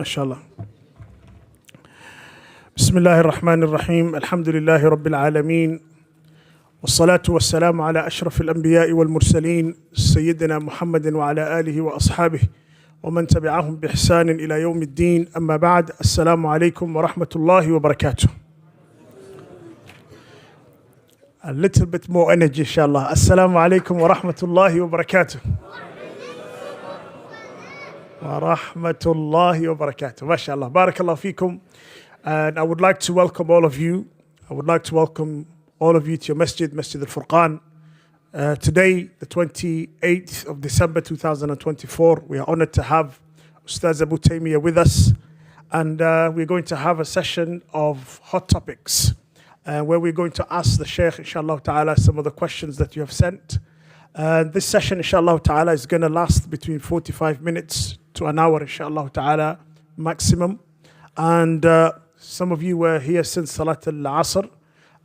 MashaAllah. Bismillah ar-Rahman ar-Rahim. Alhamdulillahi Rabbil Alameen. والصلاة والسلام على أشرف الأنبياء والمرسلين سيدنا محمد وعلى آله وأصحابه ومن تبعهم بإحسان إلى يوم الدين. أما بعد, السلام عليكم ورحمة الله وبركاته. A little bit more energy, inshallah. Assalamu alaikum wa rahmatullahi wa barakatuh. Wa rahmatullahi wa barakatuh. MashaAllah. Barakallahu feekum. And I would like to welcome all of you. I would like to welcome all of you to your masjid, Masjid Alfurqan. Today, the 28th of December 2024, we are honored to have Ustadh Abu Taymiyyah with us. And we're going to have a session of hot topics. Where we're going to ask the Shaykh, inshallah ta'ala, some of the questions that you have sent. This session, inshallah ta'ala, is going to last between 45 minutes to an hour, inshallah ta'ala, maximum. And some of you were here since Salat al-Asr,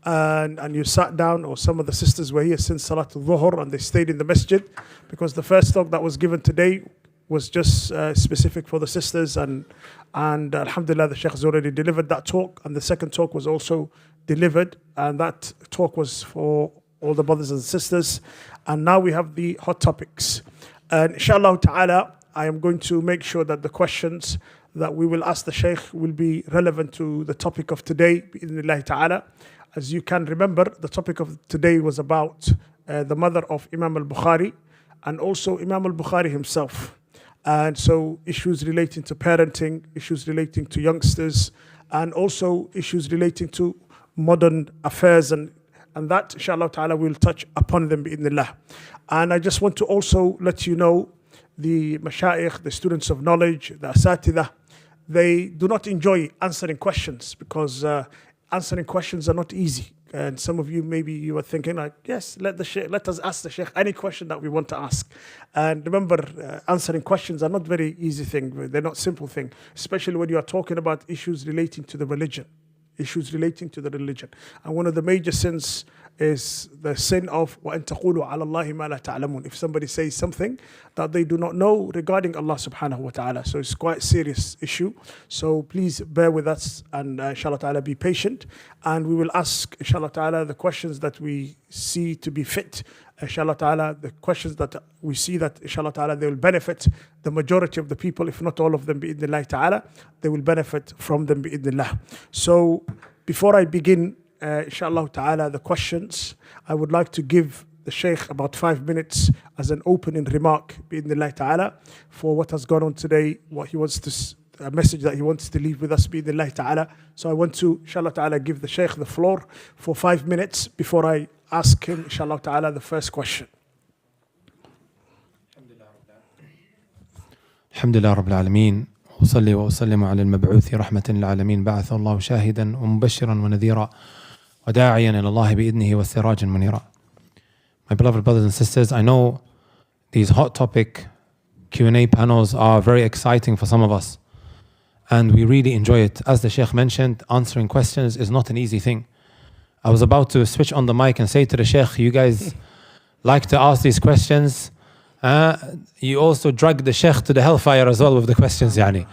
and you sat down, or some of the sisters were here since Salat al-Dhuhr, and they stayed in the masjid, because the first talk that was given today was just specific for the sisters, and alhamdulillah, the Shaykh has already delivered that talk, and the second talk was also delivered, and that talk was for all the brothers and sisters. And now we have the hot topics, and inshallah ta'ala, I am going to make sure that the questions that we will ask the Shaykh will be relevant to the topic of today, bi'idhnillahi ta'ala. As you can remember, the topic of today was about the mother of Imam al-Bukhari, and also Imam al-Bukhari himself. And so issues relating to parenting, issues relating to youngsters, and also issues relating to modern affairs, and that, inshallah ta'ala, we'll touch upon them bi'idhnillah. And I just want to also let you know, the mashayikh, the students of knowledge, the asatidah, they do not enjoy answering questions, because answering questions are not easy. And some of you, maybe you are thinking like, yes, let us ask the Shaykh any question that we want to ask. And remember, answering questions are not very easy thing. They're not simple thing, especially when you are talking about issues relating to the religion. And one of the major sins is the sin of وَأَن تَقُولُوا عَلَى اللَّهِ مَا لَا تَعْلَمُونَ. If somebody says something that they do not know regarding Allah subhanahu wa ta'ala. So it's quite a serious issue. So please bear with us, and inshallah ta'ala, be patient. And we will ask, inshallah ta'ala, the questions that we see to be fit. Inshallah ta'ala, the questions that we see that, inshallah ta'ala, they will benefit the majority of the people, if not all of them, bi'idhnillah ta'ala, they will benefit from them, bi'idhnillah. So before I begin, inshallah ta'ala, the questions, I would like to give the Shaykh about 5 minutes as an opening remark, bi'idhnillah ta'ala, for what has gone on today, what he wants to, a message that he wants to leave with us, bi'idhnillah ta'ala. So I want to, inshallah ta'ala, give the Shaykh the floor for 5 minutes before I ask him, inshallah ta'ala, the first question. Alhamdulillah Rabbil Alameen. وصلي وأسلم على المبعوث رحمة للعالمين بعث الله شاهدا ومبشرا ونذيرا وداعيا إلى الله بإذنه وسراجا منيرا. My beloved brothers and sisters, I know these hot topic Q&A panels are very exciting for some of us, and we really enjoy it. As the Shaykh mentioned, answering questions is not an easy thing. I was about to switch on the mic and say to the Shaykh, you guys like to ask these questions. You also drag the Shaykh to the hellfire as well with the questions. Yani.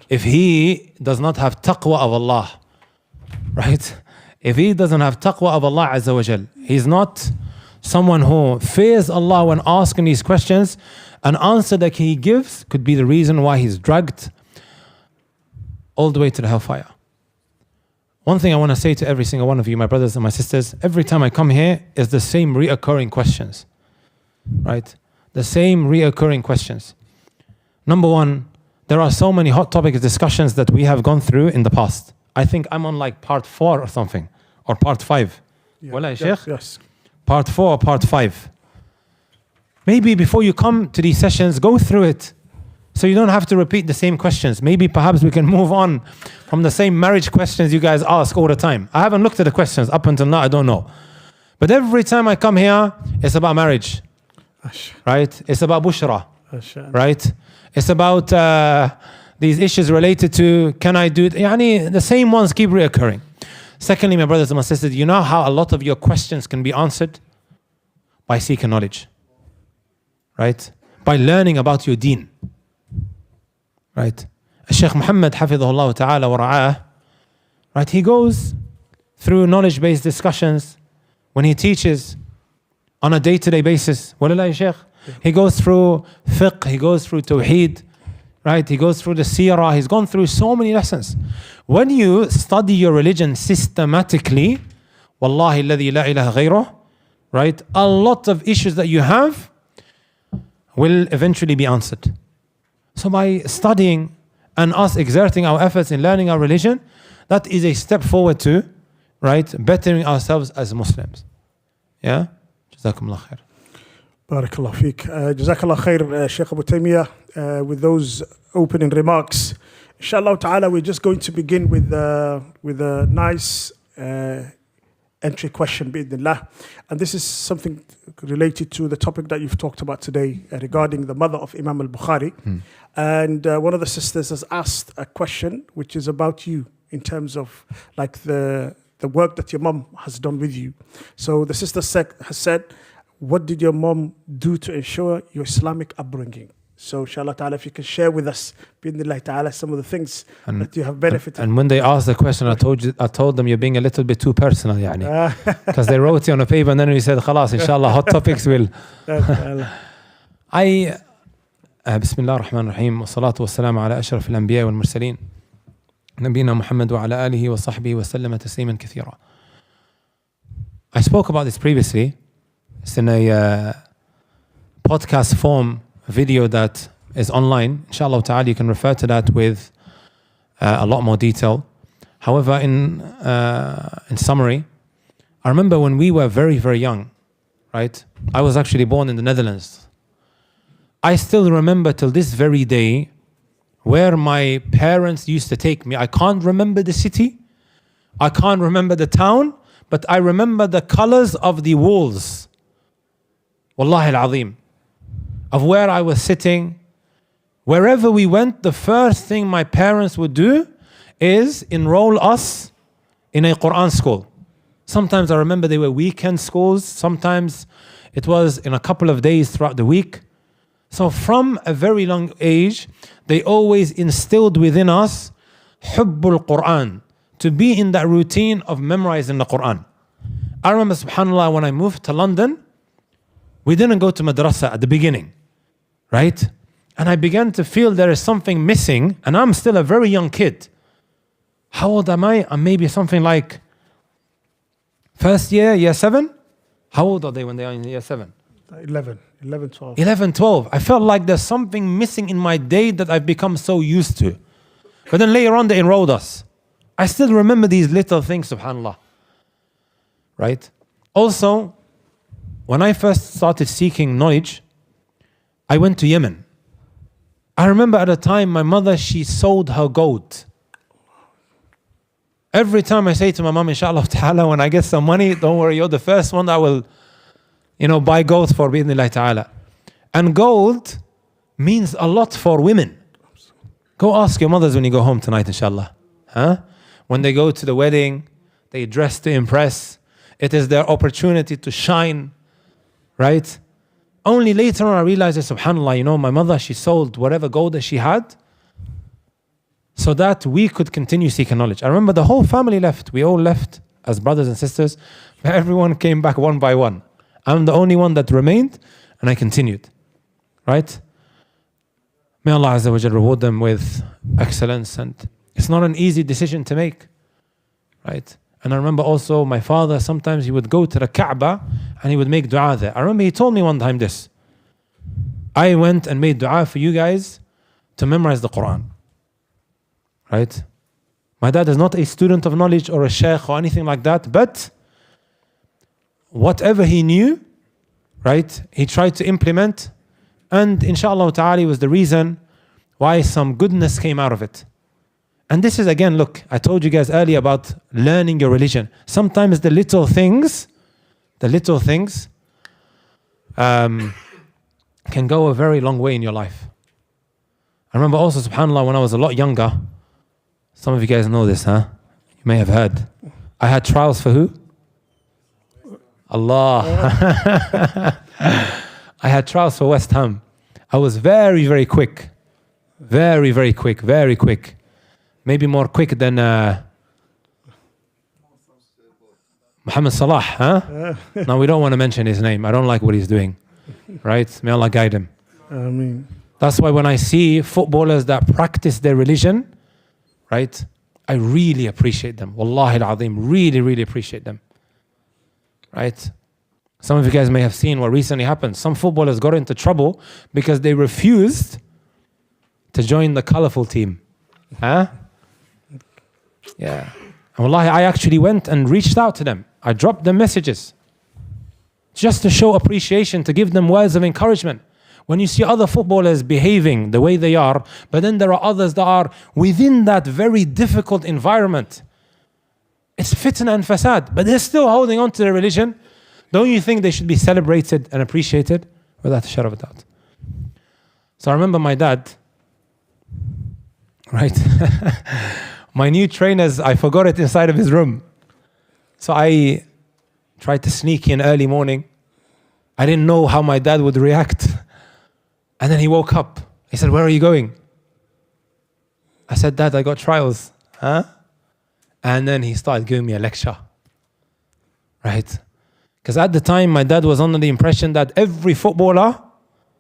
If he does not have taqwa of Allah, right? If he doesn't have taqwa of Allah Azza wa Jal, he's not someone who fears Allah when asking these questions, an answer that he gives could be the reason why he's dragged all the way to the hellfire. One thing I want to say to every single one of you, my brothers and my sisters, every time I come here is the same reoccurring questions, right? The same reoccurring questions. Number one, there are so many hot topic discussions that we have gone through in the past. I think I'm on like part 4 or something, or part 5. Wallah, Shaykh? Yes. Part 4 or part 5. Maybe before you come to these sessions, go through it, so you don't have to repeat the same questions. Maybe perhaps we can move on from the same marriage questions you guys ask all the time. I haven't looked at the questions up until now, I don't know. But every time I come here, it's about marriage. Right? It's about bushra, right? It's about these issues related to, can I do it? Yani, the same ones keep reoccurring. Secondly, my brothers and my sisters, you know how a lot of your questions can be answered? By seeking knowledge, right? By learning about your deen, right? Shaykh Muhammad Hafidhullah Ta'ala wa Ra'ah, right? He goes through knowledge-based discussions when he teaches on a day-to-day basis. Walillahi Shaykh. He goes through fiqh, he goes through tawheed, right? He goes through the seerah, he's gone through so many lessons. When you study your religion systematically, wallahi alladhi la ilaha ghayruh, right? A lot of issues that you have will eventually be answered. So by studying and us exerting our efforts in learning our religion, that is a step forward to, right, bettering ourselves as Muslims. Yeah? Jazakumullah khair. Barakallah feek. Jazakallah khair, Shaykh Abu Taymiyyah, with those opening remarks. Inshallah ta'ala, we're just going to begin with a nice entry question, bi'idhnillah. And this is something related to the topic that you've talked about today regarding the mother of Imam al-Bukhari. And one of the sisters has asked a question which is about you in terms of like the work that your mom has done with you. So the sister has said, what did your mom do to ensure your Islamic upbringing? So inshallah ta'ala, if you can share with us, bi'idhnillah ta'ala, some of the things that you have benefited. And when they asked the question, I told them you're being a little bit too personal, yani. Because they wrote it on a paper and then we said, khalas, inshallah, hot topics will. Bismillah ar-Rahman ar-Rahim, wa salatu wa salam ala ashraf al-anbiya wal mursaleen. Nabina Muhammad wa ala alihi wa sahbihi wa sallama tasliman kathira. I spoke about this previously. It's in a podcast form video that is online. Inshallah ta'ala, you can refer to that with a lot more detail. However, in summary, I remember when we were very, very young, right? I was actually born in the Netherlands. I still remember till this very day where my parents used to take me. I can't remember the city. I can't remember the town, but I remember the colors of the walls. Wallahi al-Azim. Of where I was sitting. Wherever we went, the first thing my parents would do is enroll us in a Quran school. Sometimes I remember they were weekend schools. Sometimes it was in a couple of days throughout the week. So from a very young age, they always instilled within us hubbul Quran, to be in that routine of memorizing the Quran. I remember, subhanAllah, when I moved to London, we didn't go to madrasa at the beginning, right? And I began to feel there is something missing, and I'm still a very young kid. How old am I? I'm maybe something like first year, year 7? How old are they when they are in year 7? 11, 12. 11, 12. I felt like there's something missing in my day that I've become so used to. But then later on they enrolled us. I still remember these little things, subhanAllah. Right? Also, when I first started seeking knowledge, I went to Yemen. I remember at a time my mother, she sold her goat. Every time I say to my mom, inshallah ta'ala, when I get some money, don't worry, you're the first one that will, buy gold for, bi'idhnillah ta'ala. And gold means a lot for women. Go ask your mothers when you go home tonight, inshallah. When they go to the wedding, they dress to impress. It is their opportunity to shine, right? Only later on I realized that, subhanAllah, my mother, she sold whatever gold that she had so that we could continue seeking knowledge. I remember the whole family left. We all left as brothers and sisters. Everyone came back one by one. I'm the only one that remained, and I continued, right? May Allah Azza wa Jal reward them with excellence. And it's not an easy decision to make, right? And I remember also my father, sometimes he would go to the Kaaba and he would make dua there. I remember he told me one time this. I went and made dua for you guys to memorize the Quran. Right? My dad is not a student of knowledge or a sheikh or anything like that, but whatever he knew, right, he tried to implement, and inshallah ta'ala was the reason why some goodness came out of it. And this is, again, look, I told you guys earlier about learning your religion. Sometimes the little things can go a very long way in your life. I remember also, subhanAllah, when I was a lot younger, some of you guys know this, You may have heard. I had trials for who? Allah. I had trials for West Ham. I was very, very quick. Very, very quick, very quick. Maybe more quick than Muhammad Salah, huh? No, we don't want to mention his name. I don't like what he's doing. Right? May Allah guide him. Ameen. That's why when I see footballers that practice their religion, right, I really appreciate them. Wallahi al-azim, really, really appreciate them. Right? Some of you guys may have seen what recently happened. Some footballers got into trouble because they refused to join the colorful team. Huh? Yeah. And wallahi, I actually went and reached out to them. I dropped them messages just to show appreciation, to give them words of encouragement. When you see other footballers behaving the way they are, but then there are others that are within that very difficult environment. It's fitna and fasad, but they're still holding on to their religion. Don't you think they should be celebrated and appreciated? Without a shadow of a doubt. So I remember my dad, right? My new trainers, I forgot it inside of his room. So I tried to sneak in early morning. I didn't know how my dad would react. And then he woke up. He said, "Where are you going?" I said, "Dad, I got trials." Huh? And then he started giving me a lecture. Right? Because at the time, my dad was under the impression that every footballer,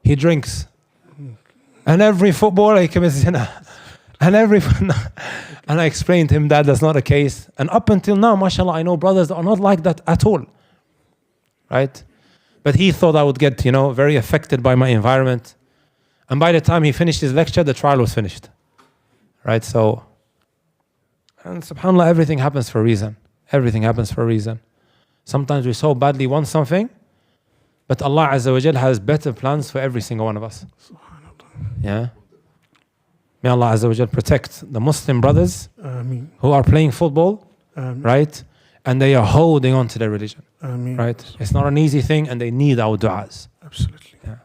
he drinks. And every footballer, he commits zina. And I explained to him that that's not the case. And up until now, mashallah, I know brothers that are not like that at all. Right? But he thought I would get, very affected by my environment. And by the time he finished his lecture, the trial was finished. Right? So, and subhanAllah, everything happens for a reason. Everything happens for a reason. Sometimes we so badly want something, but Allah Azza wa Jal has better plans for every single one of us. Yeah? May Allah Azza wa Jal protect the Muslim brothers Ameen. Who are playing football, Ameen. right? And they are holding on to their religion. Ameen. Right? It's not an easy thing and they need our du'as. Absolutely. Yeah.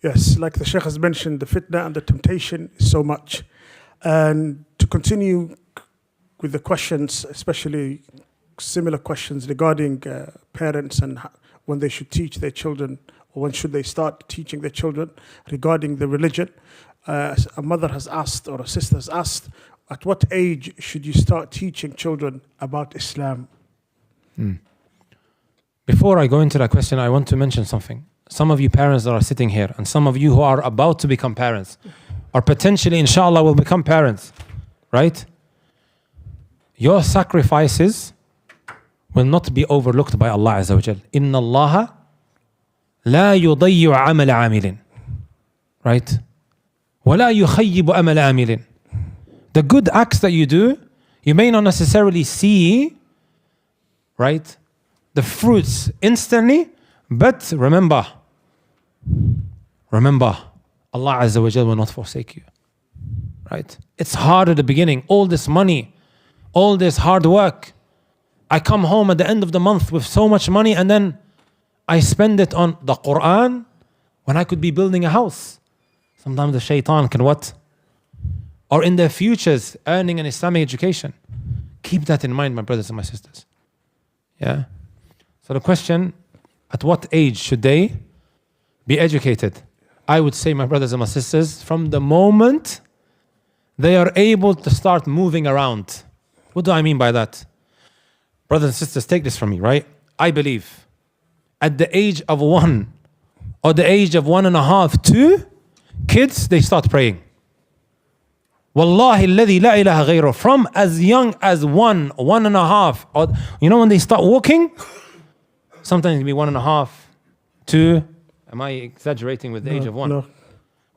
Yes, like the Sheikh has mentioned, the fitna and the temptation is so much. And to continue with the questions, especially similar questions regarding parents and when they should teach their children, or when should they start teaching their children regarding the religion. A mother has asked, or a sister has asked, at what age should you start teaching children about Islam? Before I go into that question, I want to mention something. Some of you parents that are sitting here, and some of you who are about to become parents, or potentially, inshallah, will become parents, right? Your sacrifices will not be overlooked by Allah Azza wa Jal. Inna Allah la yudayyu amal amilin. Right? ولا يخيب أمل آمل. The good acts that you do, you may not necessarily see, right, the fruits instantly, but remember, Allah Azza wa Jal will not forsake you. Right? It's hard at the beginning. All this money, all this hard work. I come home at the end of the month with so much money and then I spend it on the Quran when I could be building a house. Sometimes the shaitan can what? Or in their futures, earning an Islamic education. Keep that in mind, my brothers and my sisters. Yeah? So the question, at what age should they be educated? I would say, my brothers and my sisters, from the moment they are able to start moving around. What do I mean by that? Brothers and sisters, take this from me, right? I believe at the age of 1 or the age of 1.5, 2, kids, they start praying. Wallahi alladhi la ilaha ghayruh. From as young as 1, 1.5, or when they start walking, sometimes it can be 1.5, 2. Am I exaggerating with the age of 1? No.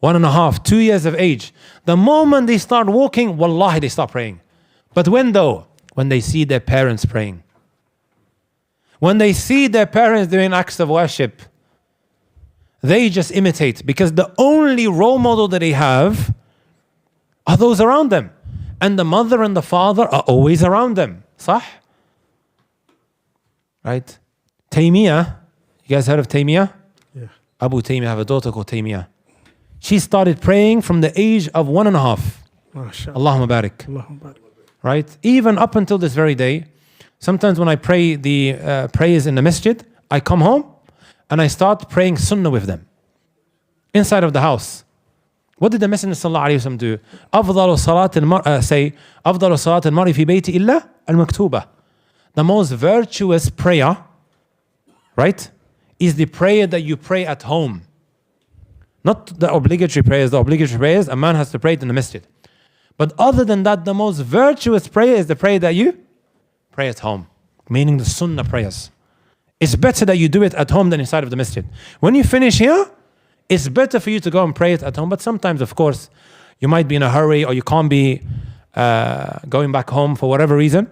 1.5, 2 years of age. The moment they start walking, wallahi, they start praying. But when though? When they see their parents praying. When they see their parents doing acts of worship, they just imitate, because the only role model that they have are those around them. And the mother and the father are always around them. Sah? Right? Taymiyyah, you guys heard of Taymiyyah? Yeah. Abu Taymiyyah, have a daughter called Taymiyyah. She started praying from the age of 1.5. Allahumma barik. Allahumma barik. Right? Even up until this very day, sometimes when I pray the prayers in the masjid, I come home and I start praying sunnah with them inside of the house. What did the Messenger sallallahu alayhi wa sallam do? أفضل صلاة المرء say أفضل صلاة المرء في بيته إلا المكتوبة. The most virtuous prayer, right, is the prayer that you pray at home. Not the obligatory prayers. The obligatory prayers, a man has to pray it in the masjid. But other than that, the most virtuous prayer is the prayer that you pray at home, meaning the sunnah prayers. It's better that you do it at home than inside of the masjid. When you finish here, it's better for you to go and pray it at home. But sometimes, of course, you might be in a hurry or you can't be going back home for whatever reason.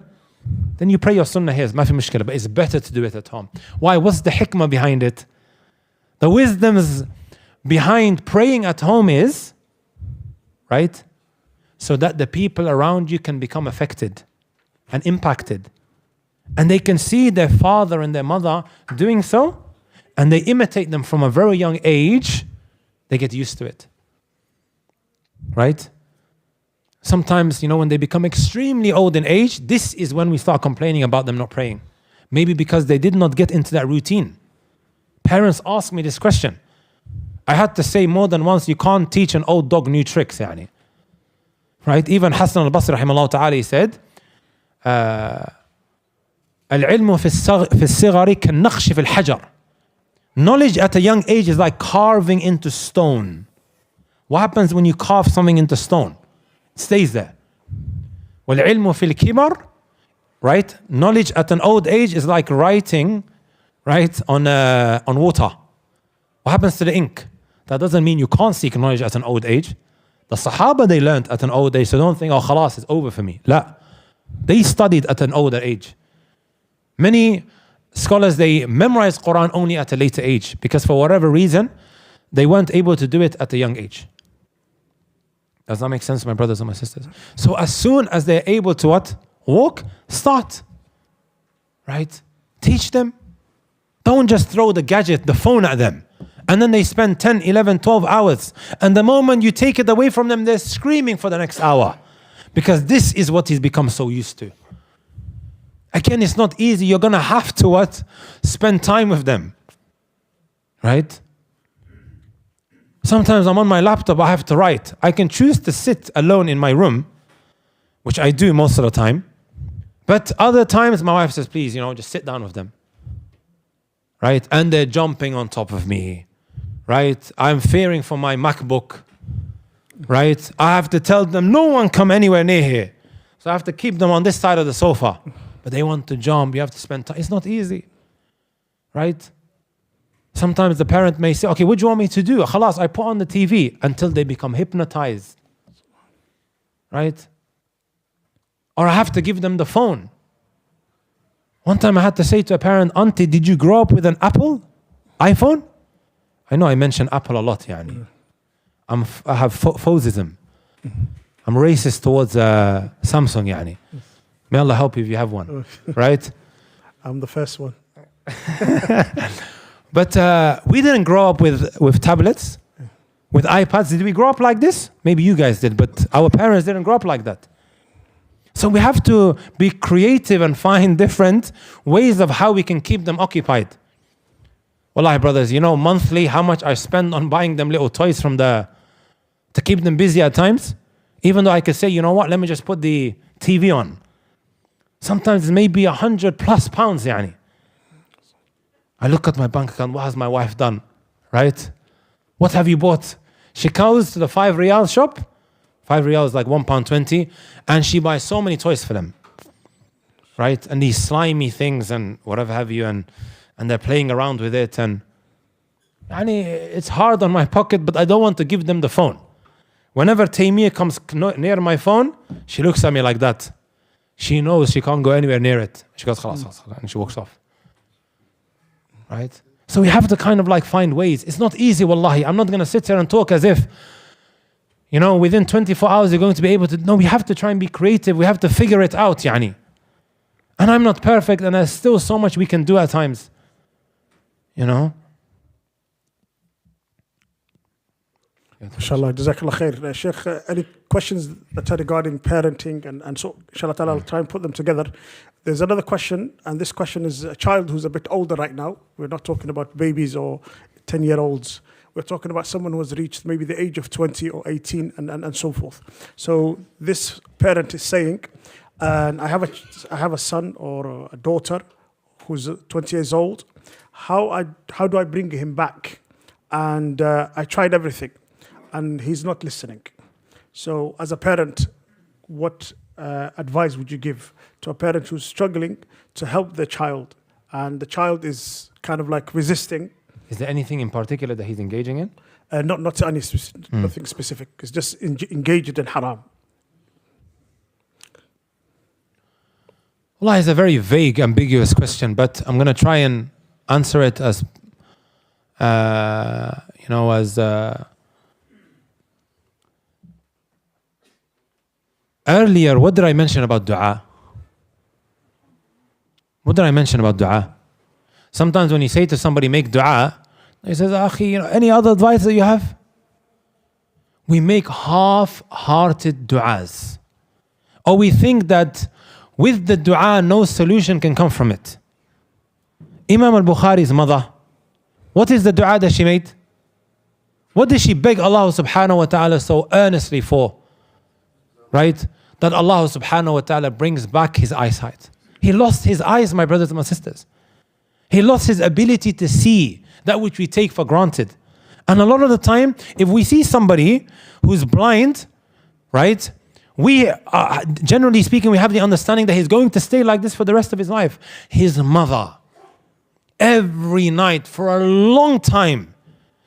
Then you pray your sunnah here. It's mushkila, but it's better to do it at home. Why? What's the hikmah behind it? The wisdoms behind praying at home is, right, so that the people around you can become affected and impacted. And they can see their father and their mother doing so, and they imitate them from a very young age. They get used to it. Right? Sometimes, when they become extremely old in age, this is when we start complaining about them not praying. Maybe because they did not get into that routine. Parents ask me this question. I had to say more than once, you can't teach an old dog new tricks. Yani. Right? Even Hassan al-Basri rahimahullah ta'ala, he said, العلم في الصغر كالنقش في الحجر. Knowledge at a young age is like carving into stone. What happens when you carve something into stone? It stays there. والعلم في الكبر, right? Knowledge at an old age is like writing, right, on water. What happens to the ink? That doesn't mean you can't seek knowledge at an old age. The Sahaba, they learned at an old age, so don't think, oh, khalas, it's over for me. La. They studied at an older age. Many scholars, they memorize Quran only at a later age because for whatever reason, they weren't able to do it at a young age. Does that make sense, my brothers and my sisters? So as soon as they're able to what? Walk, start. Right? Teach them. Don't just throw the gadget, the phone at them. And then they spend 10, 11, 12 hours. And the moment you take it away from them, they're screaming for the next hour. Because this is what he's become so used to. Again, it's not easy. You're going to have to what? Spend time with them. Right? Sometimes I'm on my laptop, I have to write. I can choose to sit alone in my room, which I do most of the time. But other times my wife says, please, just sit down with them. Right? And they're jumping on top of me. Right? I'm fearing for my MacBook. Right? I have to tell them, no one come anywhere near here. So I have to keep them on this side of the sofa. But they want to jump, you have to spend time. It's not easy. Right? Sometimes the parent may say, okay, what do you want me to do? Khalas, I put on the TV until they become hypnotized. Right? Or I have to give them the phone. One time I had to say to a parent, auntie, did you grow up with an Apple iPhone? I know I mention Apple a lot, yani. I have fozism. I'm racist towards Samsung, yani. May Allah help you if you have one, right? I'm the first one. But we didn't grow up with tablets, with iPads. Did we grow up like this? Maybe you guys did, but our parents didn't grow up like that. So we have to be creative and find different ways of how we can keep them occupied. Wallahi, brothers, monthly how much I spend on buying them little toys to keep them busy at times. Even though I could say, you know what, let me just put the TV on. Sometimes it may be 100+ pounds, yani. I look at my bank account, what has my wife done? Right? What have you bought? She goes to the 5 riyal shop. 5 riyal is like £1.20, and she buys so many toys for them. Right? And these slimy things and whatever have you, and they're playing around with it, and it's hard on my pocket, but I don't want to give them the phone. Whenever Taymiyyah comes near my phone, she looks at me like that. She knows she can't go anywhere near it. She goes, khalas, and she walks off. Right? So we have to kind of find ways. It's not easy, wallahi. I'm not going to sit here and talk as if, within 24 hours you're going to be able to. No, we have to try and be creative. We have to figure it out, yani. And I'm not perfect, and there's still so much we can do at times. Inshallah, Jazakallah khair. Sheikh, any questions that are regarding parenting and so, inshallah ta'ala, I'll try and put them together. There's another question, and this question is a child who's a bit older right now. We're not talking about babies or 10-year-olds. We're talking about someone who has reached maybe the age of 20 or 18 and so forth. So this parent is saying, and I have a son or a daughter who's 20 years old. How do I bring him back? And I tried everything, and he's not listening. So as a parent, what advice would you give to a parent who's struggling to help their child, and the child is kind of like resisting? Is there anything in particular that he's engaging in? Not nothing specific. It's just engaged in haram. Allah, it's a very vague, ambiguous question, but I'm going to try and answer it as, earlier, what did I mention about dua? What did I mention about dua? Sometimes when you say to somebody, make dua, he says, Akhi, any other advice that you have? We make half-hearted du'as. Or we think that with the dua, no solution can come from it. Imam al-Bukhari's mother, what is the dua that she made? What did she beg Allah subhanahu wa ta'ala so earnestly for? Right? That Allah subhanahu wa ta'ala brings back his eyesight. He lost his eyes, my brothers and my sisters. He lost his ability to see that which we take for granted. And a lot of the time, if we see somebody who's blind, right? We, generally speaking, we have the understanding that he's going to stay like this for the rest of his life. His mother, every night for a long time,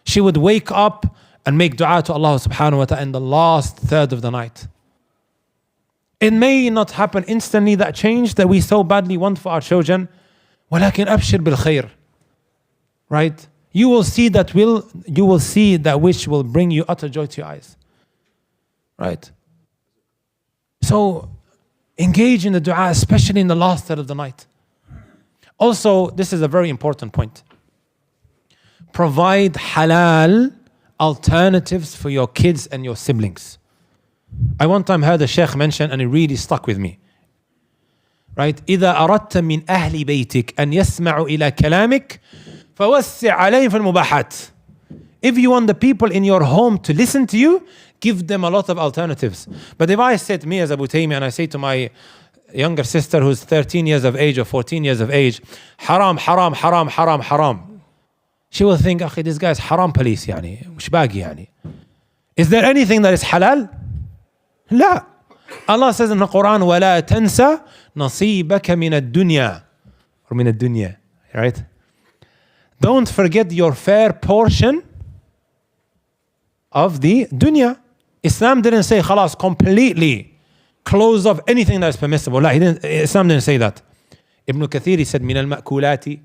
she would wake up and make dua to Allah subhanahu wa ta'ala in the last third of the night. It may not happen instantly, that change that we so badly want for our children. وَلَكِنْ أَبْشِرْ بِالْخَيْرِ. Right? You will see that which will bring you utter joy to your eyes. Right? So, engage in the dua, especially in the last third of the night. Also, this is a very important point. Provide halal alternatives for your kids and your siblings. I one time heard a sheikh mention, and it really stuck with me. Right? إذا أردت من أهل بيتك أن يسمعوا إلى كلامك فوسع عليهم في المباحات. If you want the people in your home to listen to you, give them a lot of alternatives. But if I say to me as Abu Taymiyyah, and I say to my younger sister who's 13 years of age or 14 years of age, haram, haram, haram, haram, haram, she will think, أخي, this guy is haram police, يعني, وش باقي يعني? Is there anything that is halal? لا. Allah says in the Quran, وَلَا تَنْسَ نَصِيبَكَ مِنَ الدُّنْيا, or من الدنيا, right? Don't forget your fair portion of the dunya. Islam didn't say khalas, completely close off anything that is permissible. لا, Islam didn't say that. Ibn Kathir said من المأكولات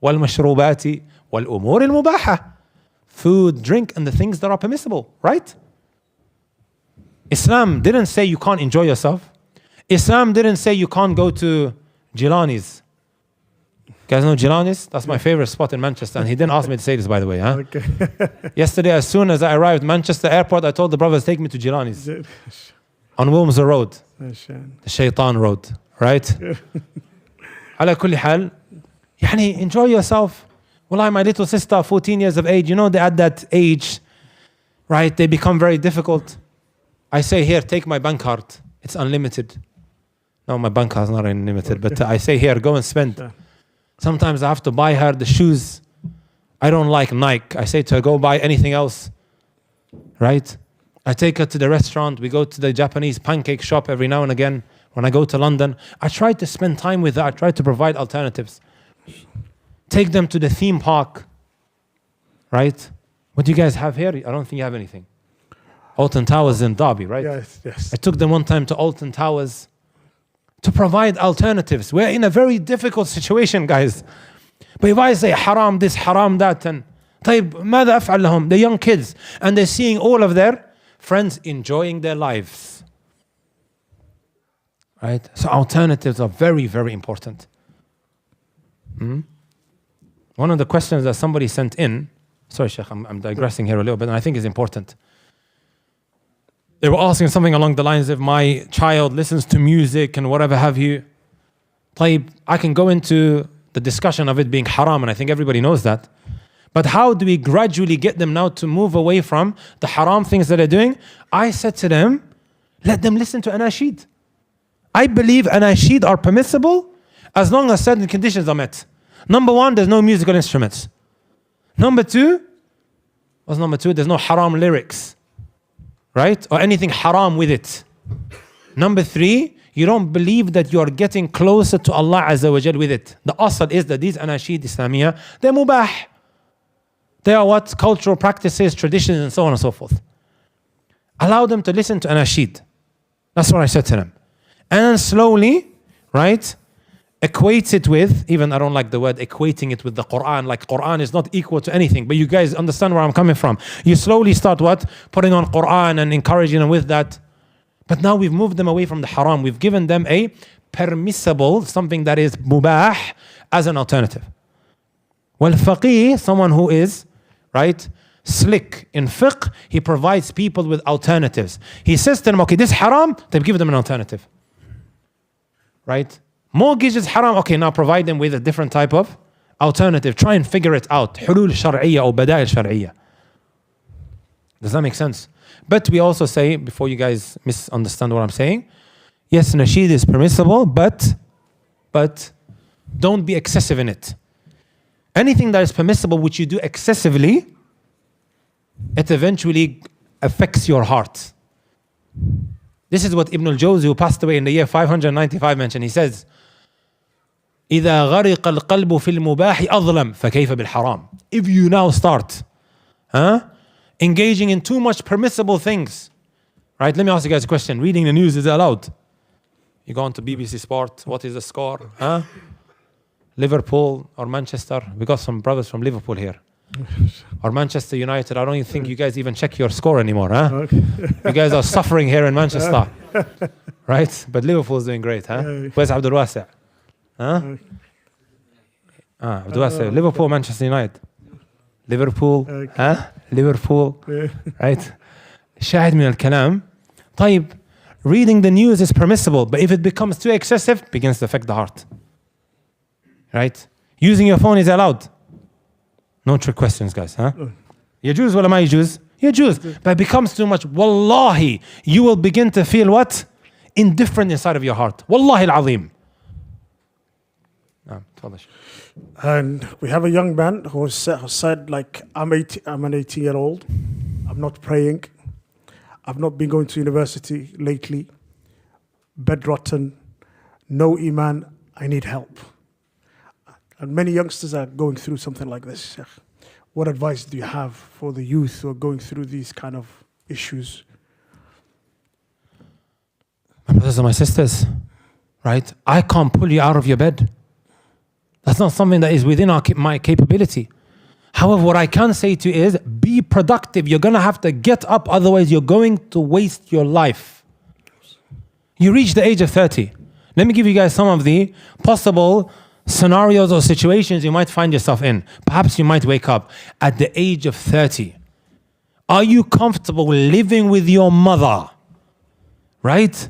والمشروبات والأمور المباحة. Food, drink, and the things that are permissible, right? Islam didn't say you can't enjoy yourself. Islam didn't say you can't go to Jilani's. You guys know Jilani's? That's my favorite spot in Manchester. And he didn't ask me to say this, by the way. Huh? Okay. Yesterday, as soon as I arrived at Manchester airport, I told the brothers, take me to Jilani's. On Wilmslow Road. The Shaitan Road. Right? على كل حال, يعني enjoy yourself. Wallahi, my little sister, 14 years of age, you know, they're at that age, right? They become very difficult. I say, here, take my bank card. It's unlimited. No, my bank card is not unlimited, but I say, here, go and spend. Sometimes I have to buy her the shoes. I don't like Nike. I say to her, go buy anything else. Right? I take her to the restaurant. We go to the Japanese pancake shop every now and again. When I go to London, I try to spend time with her. I try to provide alternatives. Take them to the theme park. Right? What do you guys have here? I don't think you have anything. Alton Towers in Derby, right? Yes, yes. I took them one time to Alton Towers to provide alternatives. We're in a very difficult situation, guys. But if I say haram this, haram that, and طيب ماذا أفعل لهم? The young kids, and they're seeing all of their friends enjoying their lives. Right? So alternatives are very, very important. One of the questions that somebody sent in, sorry Sheikh, I'm digressing here a little bit, and I think it's important. They were asking something along the lines of, my child listens to music and whatever have you. طيب, I can go into the discussion of it being haram, and I think everybody knows that. But how do we gradually get them now to move away from the haram things that they're doing? I said to them, let them listen to anashid. I believe anashid are permissible as long as certain conditions are met. Number one, there's no musical instruments. Number two, what's number two? There's no haram lyrics, right? Or anything haram with it. Number three, you don't believe that you are getting closer to Allah Azza wa Jal with it. The asal is that these anashid Islamiyah, they're mubah. They are what? Cultural practices, traditions, and so on and so forth. Allow them to listen to anashid. That's what I said to them. And then slowly, right, equate it with, even I don't like the word equating it with the Quran, like Quran is not equal to anything, but you guys understand where I'm coming from. You slowly start what? Putting on Quran and encouraging them with that. But now we've moved them away from the haram. We've given them a permissible, something that is mubah, as an alternative. Well, faqih, someone who is, right, slick in fiqh, he provides people with alternatives. He says to them, okay, this haram, they give them an alternative. Right? Mortgage is haram, okay, now provide them with a different type of alternative. Try and figure it out. Hulul shar'iyya or bada'il shar'iyya. Does that make sense? But we also say, before you guys misunderstand what I'm saying, yes, nasheed is permissible, but don't be excessive in it. Anything that is permissible which you do excessively, it eventually affects your heart. This is what Ibn al-Jawzi, who passed away in the year 595, mentioned. He says, إِذَا غَرِقَ الْقَلْبُ فِي الْمُبَاحِ أَظْلَمْ فَكَيْفَ بِالْحَرَامِ. If you now start engaging in too much permissible things, right? Let me ask you guys a question. Reading the news, is it allowed? You go on to BBC Sport, what is the score? Liverpool or Manchester? We got some brothers from Liverpool here. Or Manchester United. I don't even think you guys even check your score anymore, Okay. You guys are suffering here in Manchester, right? But Liverpool's doing great, Where's Abdul Wasi'? Abdul Wasi'. Liverpool, Manchester United. Liverpool, Liverpool, right? شاهد من الكلام. طيب, reading the news is permissible, but if it becomes too excessive, it begins to affect the heart. Right? Using your phone is allowed. No trick questions, guys, يجوز ولا ما يجوز? يجوز. But it becomes too much. Wallahi, you will begin to feel what? Indifferent inside of your heart. Wallahi al-azim. And we have a young man who said, like, I'm an 18-year-old. I'm not praying. I've not been going to university lately. Bedrotten. No iman. I need help. And many youngsters are going through something like this. What advice do you have for the youth who are going through these kind of issues? My brothers and my sisters, right? I can't pull you out of your bed. That's not something that is within my capability. However, what I can say to you is, be productive. You're going to have to get up, otherwise you're going to waste your life. You reach the age of 30. Let me give you guys some of the possible scenarios or situations you might find yourself in. Perhaps you might wake up at the age of 30. Are you comfortable living with your mother? Right?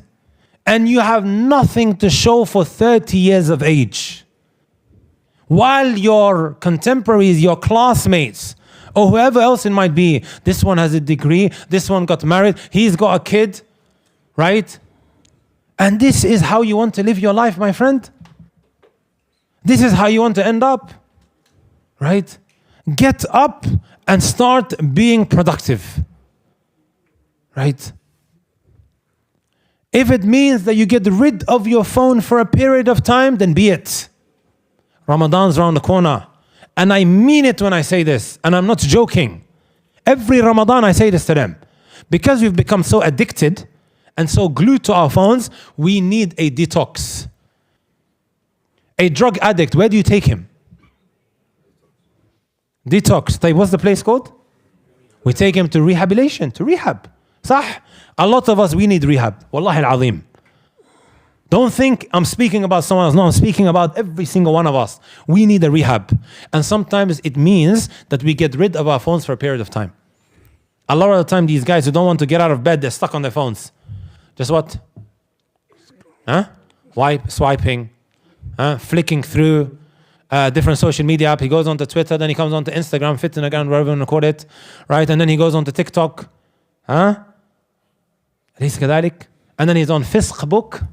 And you have nothing to show for 30 years of age. While your contemporaries, your classmates, or whoever else it might be, this one has a degree, this one got married, he's got a kid, right? And this is how you want to live your life, my friend? This is how you want to end up, right? Get up and start being productive, right? If it means that you get rid of your phone for a period of time, then be it. Ramadan's around the corner. And I mean it when I say this, and I'm not joking. Every Ramadan I say this to them. Because we've become so addicted and so glued to our phones, we need a detox. A drug addict, where do you take him? Detox. What's the place called? We take him to rehabilitation, to rehab. صح? A lot of us, we need rehab. Wallahi al-azim. Don't think I'm speaking about someone else. No, I'm speaking about every single one of us. We need a rehab. And sometimes it means that we get rid of our phones for a period of time. A lot of the time, these guys who don't want to get out of bed, they're stuck on their phones. Just what? Swiping, flicking through, different social media app. He goes on to Twitter, then he comes on to Instagram, Fitnagram, wherever you want to call it, right? And then he goes on to TikTok. أليس كذلك? And then he's on Facebook.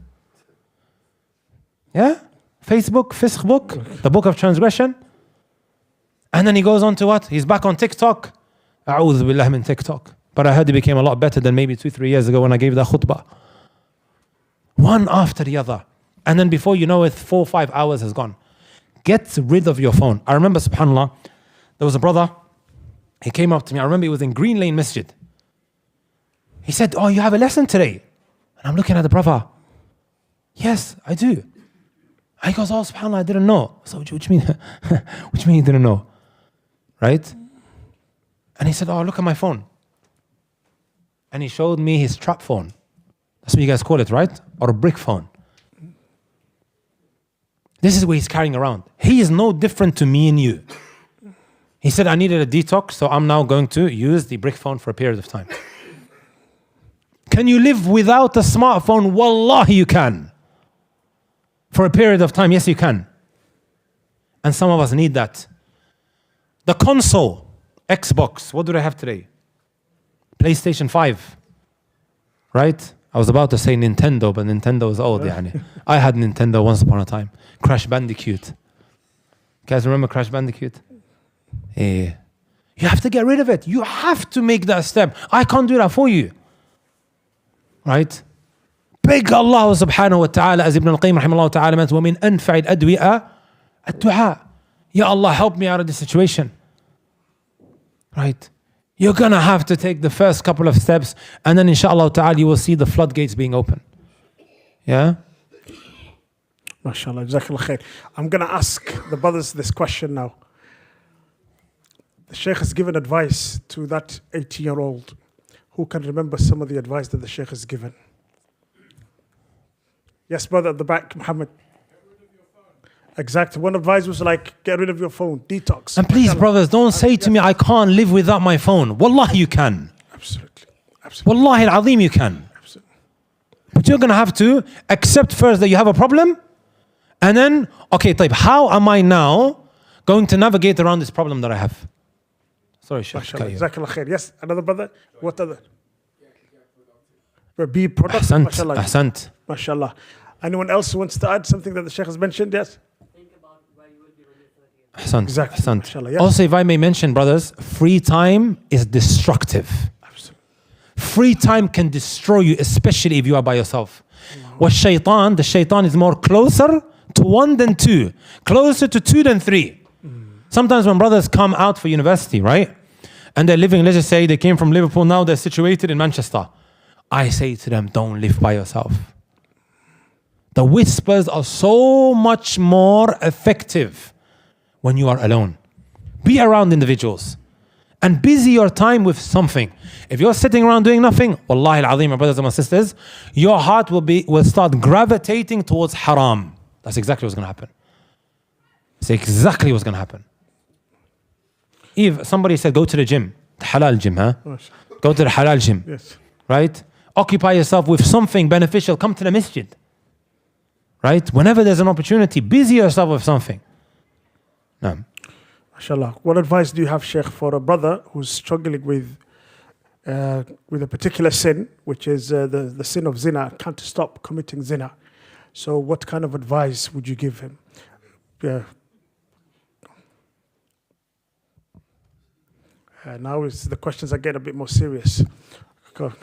Yeah? Facebook, Facebook, the book of transgression. And then he goes on to what? He's back on TikTok. أعوذ بالله من TikTok. But I heard he became a lot better than maybe 2-3 years ago when I gave that khutbah. One after the other. And then before you know it, 4 or 5 hours has gone. Get rid of your phone. I remember, subhanAllah, there was a brother. He came up to me. I remember he was in Green Lane Masjid. He said, oh, you have a lesson today? And I'm looking at the brother. Yes, I do. He goes, oh, subhanAllah, I didn't know. So what do you mean? What do you mean you didn't know? Right? And he said, oh, look at my phone. And he showed me his trap phone. That's what you guys call it, right? Or a brick phone. This is what he's carrying around. He is no different to me and you. He said, I needed a detox, so I'm now going to use the brick phone for a period of time. Can you live without a smartphone? Wallahi, you can. For a period of time, yes, you can. And some of us need that. The console, Xbox, what do they have today? PlayStation 5, right? I was about to say Nintendo, but Nintendo is old. يعني. I had Nintendo once upon a time. Crash Bandicoot. You guys remember Crash Bandicoot? Yeah. You have to get rid of it. You have to make that step. I can't do that for you. Right? Beg Allah subhanahu wa ta'ala, as Ibn al-Qayyim rahimahullah ta'ala meant, وَمِنْ أَنْفَعِ الْأَدْوِئَةِ الدُّعَاء. Ya Allah, help me out of this situation. Right? You're going to have to take the first couple of steps, and then inshallah ta'ala you will see the floodgates being open. Yeah? MashaAllah, Jazakallah khair. I'm going to ask the brothers this question now. The Shaykh has given advice to that 80-year-old. Who can remember some of the advice that the Shaykh has given? Yes, brother at the back, Muhammad. Exactly. One advice was like, get rid of your phone, detox. And please, brothers, don't say to me, I can't live without my phone. Wallahi, you can. Absolutely. Absolutely. Wallahi al-azim, you can. Absolutely. But you're going to have to accept first that you have a problem. And then, okay, طيب, how am I now going to navigate around this problem that I have? Sorry, Shaykh. Jazakallah khair. Yes, another brother. What other? Be productive. Ahsant. Ahsant. MashaAllah. Anyone else who wants to add something that the Shaykh has mentioned? Yes? Ahsant. Exactly. Ahsant. MashaAllah, yes. Also, if I may mention, brothers, free time is destructive. Absolutely. Free time can destroy you, especially if you are by yourself. The shaitan is more closer to 1 than 2. Closer to 2 than 3. Sometimes when brothers come out for university, right? And they're living, let's just say they came from Liverpool, now they're situated in Manchester. I say to them, don't live by yourself. The whispers are so much more effective when you are alone. Be around individuals and busy your time with something. If you're sitting around doing nothing, wallahi al-azim, my brothers and my sisters, your heart will start gravitating towards haram. That's exactly what's going to happen. That's exactly what's going to happen. If somebody said, go to the gym, the halal gym, huh? Go to the halal gym, Yes. right? Occupy yourself with something beneficial. Come to the masjid, right? Whenever there's an opportunity, busy yourself with something. No. MashaAllah. What advice do you have, Shaykh, for a brother who's struggling with a particular sin, which is the sin of zina, can't stop committing zina? So what kind of advice would you give him? Now the questions are getting a bit more serious. Okay.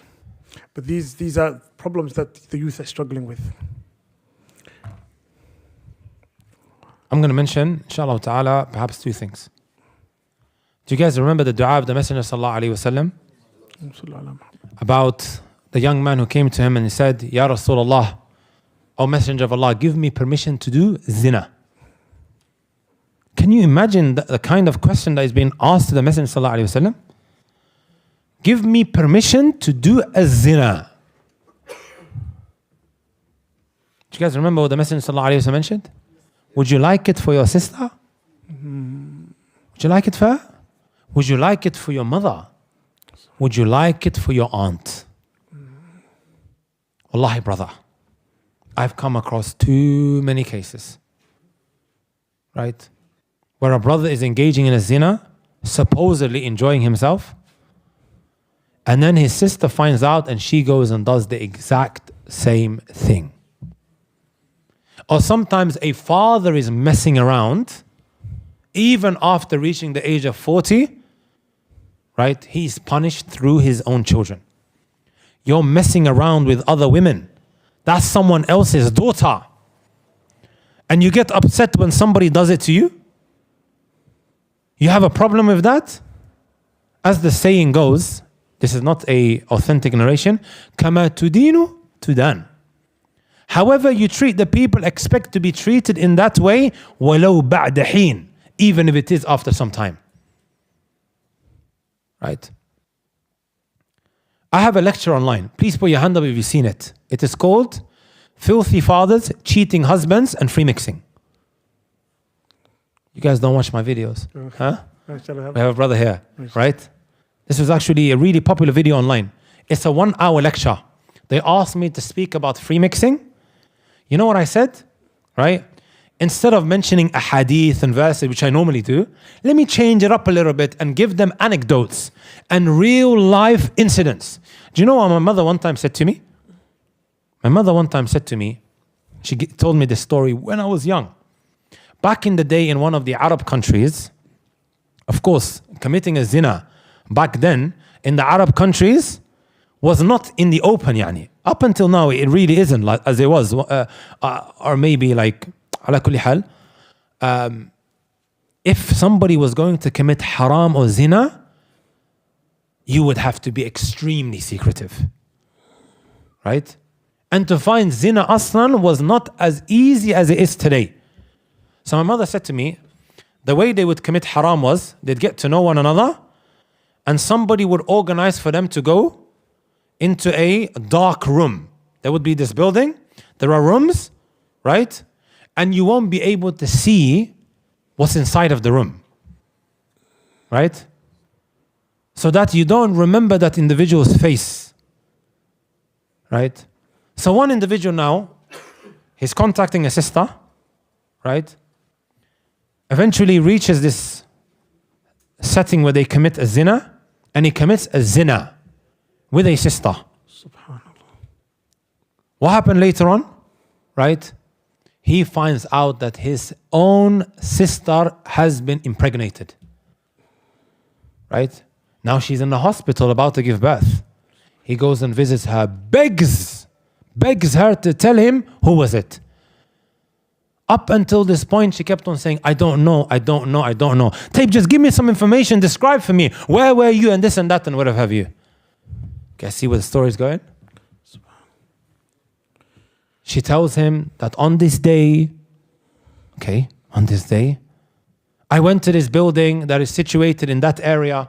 But these are problems that the youth are struggling with. I'm going to mention, inshallah ta'ala, perhaps 2 things. Do you guys remember the dua of the Messenger sallallahu alayhi wasallam? About the young man who came to him and he said, Ya Rasulullah, O Messenger of Allah, give me permission to do zina. Can you imagine the kind of question that is being asked to the Messenger sallallahu alayhi wasallam? Give me permission to do a zina. Do you guys remember what the Messenger sallallahu alayhi wasallam mentioned? Would you like it for your sister? Would you like it for her? Would you like it for your mother? Would you like it for your aunt? Wallahi, brother, I've come across too many cases, right? where a brother is engaging in a zina, supposedly enjoying himself, and then his sister finds out and she goes and does the exact same thing. Or sometimes a father is messing around even after reaching the age of 40, right? He's punished through his own children. You're messing around with other women. That's someone else's daughter. And you get upset when somebody does it to you? You have a problem with that? As the saying goes, this is not an authentic narration, كَمَا تُدِينُ تُدَانُ. However you treat the people, expect to be treated in that way, وَلَوْ بَعْدَ حِينٍ, even if it is after some time. Right? I have a lecture online. Please put your hand up if you've seen it. It is called Filthy Fathers, Cheating Husbands and Free Mixing. You guys don't watch my videos. Huh? We have a brother here, right? This was actually a really popular video online. It's a 1-hour lecture. They asked me to speak about free mixing. You know what I said? Right? Instead of mentioning a hadith and verses, which I normally do, let me change it up a little bit and give them anecdotes and real life incidents. Do you know what my mother one time said to me? My mother one time said to me, she told me this story when I was young. Back in the day in one of the Arab countries, of course, committing a zina back then in the Arab countries was not in the open, yani. Up until now, it really isn't like, as it was, or maybe like, ala kulli hal, if somebody was going to commit haram or zina, you would have to be extremely secretive, right? And to find zina aslan was not as easy as it is today. So my mother said to me, the way they would commit haram was, they'd get to know one another, and somebody would organize for them to go into a dark room. There would be this building, there are rooms, right? And you won't be able to see what's inside of the room, right? So that you don't remember that individual's face, right? So one individual now, he's contacting a sister, right? Eventually reaches this setting where they commit a zina, and he commits a zina with a sister. Subhanallah. What happened later on? Right? He finds out that his own sister has been impregnated. Right? Now she's in the hospital about to give birth. He goes and visits her, begs her to tell him who was it. Up until this point, she kept on saying, I don't know. Tape, just give me some information, describe for me, where were you and this and that and whatever have you. Okay, see where the story is going? She tells him that on this day, I went to this building that is situated in that area,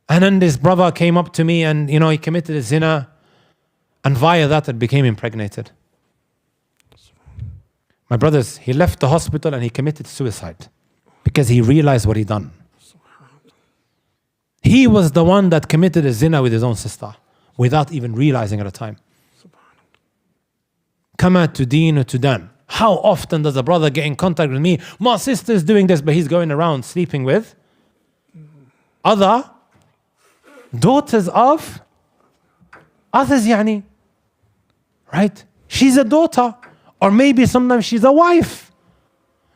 and then this brother came up to me and, he committed a zina, and via that it became impregnated. My brothers, he left the hospital and he committed suicide because he realized what he done. He was the one that committed a zina with his own sister without even realizing at the time. Kama tudinu tudan. How often does a brother get in contact with me? My sister's doing this, but he's going around sleeping with other daughters of others, yani. Right? She's a daughter. Or maybe sometimes she's a wife.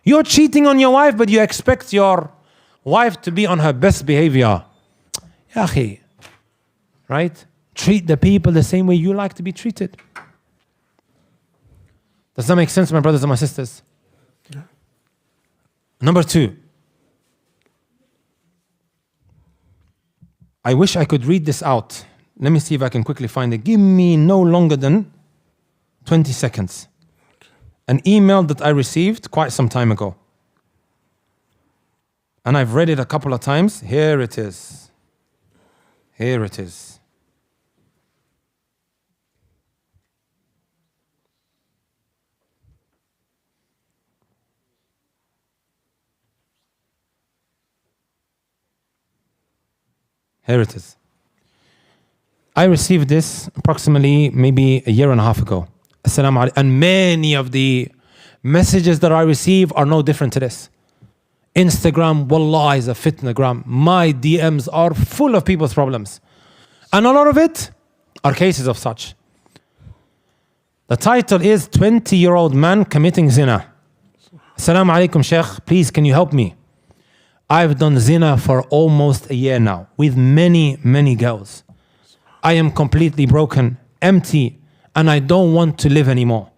You're cheating on your wife, but you expect your wife to be on her best behavior. Ya akhi, right? Treat the people the same way you like to be treated. Does that make sense, my brothers and my sisters? Yeah. Number 2. I wish I could read this out. Let me see if I can quickly find it. Give me no longer than 20 seconds. An email that I received quite some time ago. And I've read it a couple of times. Here it is. Here it is. Here it is. I received this approximately maybe a year and a half ago. Assalamu alaikum. And many of the messages that I receive are no different to this. Instagram, wallah, is a fitnagram. My DMs are full of people's problems. And a lot of it are cases of such. The title is 20-year-old man committing zina. Assalamu alaikum, Sheikh. Please, can you help me? I've done zina for almost a year now with many, many girls. I am completely broken, empty, and I don't want to live anymore.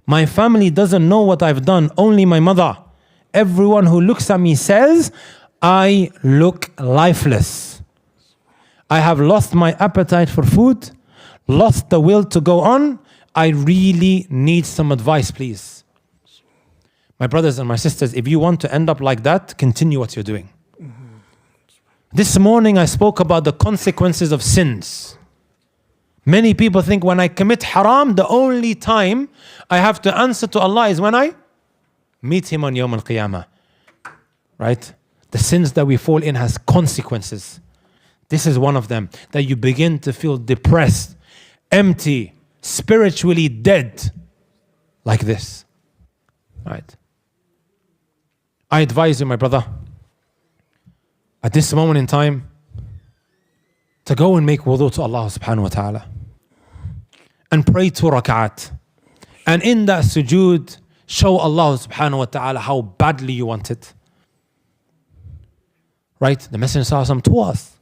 My family doesn't know what I've done, only my mother. Everyone who looks at me says, I look lifeless. I have lost my appetite for food, lost the will to go on. I really need some advice, please. My brothers and my sisters, if you want to end up like that, continue what you're doing. This morning I spoke about the consequences of sins. Many people think when I commit haram, the only time I have to answer to Allah is when I meet Him on Yawm al-Qiyamah. Right? The sins that we fall in has consequences. This is one of them. That you begin to feel depressed, empty, spiritually dead. Like this. Right? I advise you, my brother, at this moment in time, to go and make wudu to Allah subhanahu wa ta'ala. And pray 2 rak'at. And in that sujood, show Allah subhanahu wa ta'ala how badly you want it. Right? The Messenger sallallahu alaihi wasallam taught us.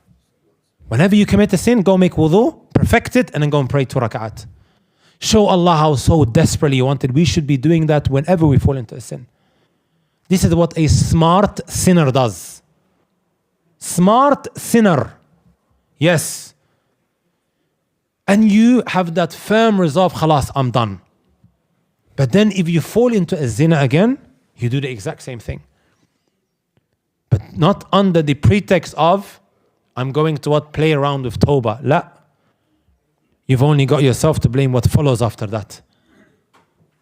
Whenever you commit a sin, go make wudu, perfect it, and then go and pray 2 rak'at. Show Allah how so desperately you want it. We should be doing that whenever we fall into a sin. This is what a smart sinner does. Smart sinner. Yes. And you have that firm resolve, khalas, I'm done. But then if you fall into a zina again, you do the exact same thing. But not under the pretext of, I'm going to what? Play around with tawbah. La. You've only got yourself to blame what follows after that.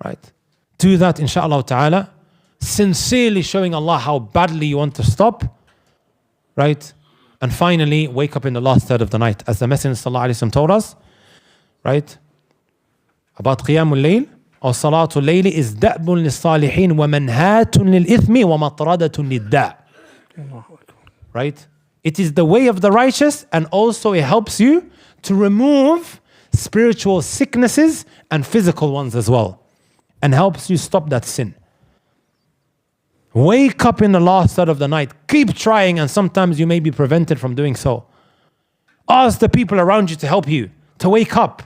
Right? Do that, inshaAllah ta'ala. Sincerely showing Allah how badly you want to stop. Right? And finally, wake up in the last third of the night. As the Messenger sallallahu alaihi wasallam told us. Right? About Qiyamul Layl. Or Salatul Layli is da'bun lis-salihin wa manhatun lil-ithmi wa matradatun lid-da'. Right? It is the way of the righteous, and also it helps you to remove spiritual sicknesses and physical ones as well. And helps you stop that sin. Wake up in the last third of the night. Keep trying, and sometimes you may be prevented from doing so. Ask the people around you to help you, to wake up.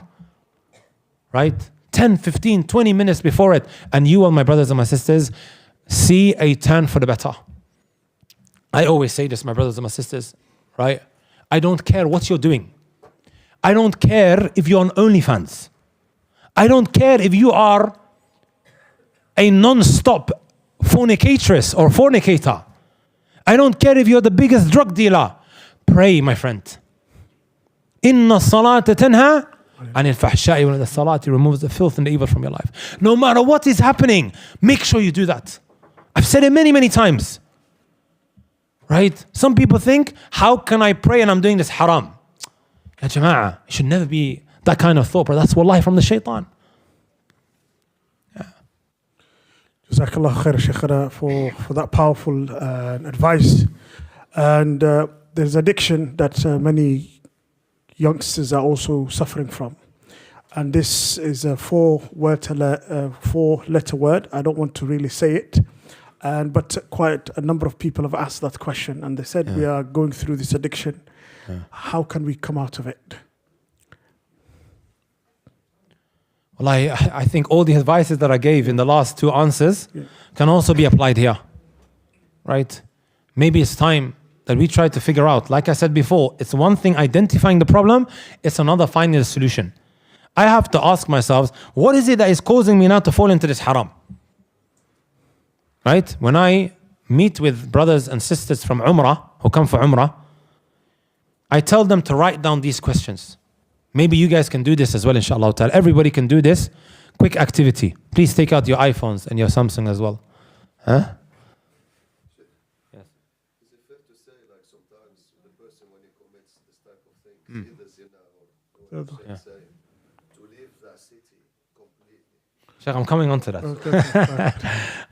Right? 10, 15, 20 minutes before it. And you, all my brothers and my sisters, see a turn for the better. I always say this, my brothers and my sisters, right? I don't care what you're doing. I don't care if you're on OnlyFans. I don't care if you are a non-stop fornicatress or fornicator. I don't care if you're the biggest drug dealer. Pray, my friend. Inna salata tanha anil fahsha'i, when the salat removes the filth and the evil from your life. No matter what is happening, make sure you do that. I've said it many, many times. Right? Some people think, how can I pray and I'm doing this haram? Ya jama'ah, it should never be that kind of thought, but that's wallahi from the shaitan. Jazakallah khair, Shaykhana, for that powerful advice. And there's addiction that many youngsters are also suffering from. And this is a four-letter word. I don't want to really say it. But quite a number of people have asked that question, and they said, we are going through this addiction. How can we come out of it? Well, I think all the advices that I gave in the last 2 answers can also be applied here. Right? Maybe it's time that we try to figure out, like I said before, it's one thing identifying the problem, it's another finding the solution. I have to ask myself, what is it that is causing me now to fall into this haram? Right? When I meet with brothers and sisters from Umrah, who come for Umrah, I tell them to write down these questions. Maybe you guys can do this as well, inshallah ta'ala. Everybody can do this. Quick activity. Please take out your iPhones and your Samsung as well. Huh? Yes. Is it fair to say, like, sometimes the person, when he commits this type of thing, either zina or say, to leave that city completely? Sheikh, I'm coming on to that.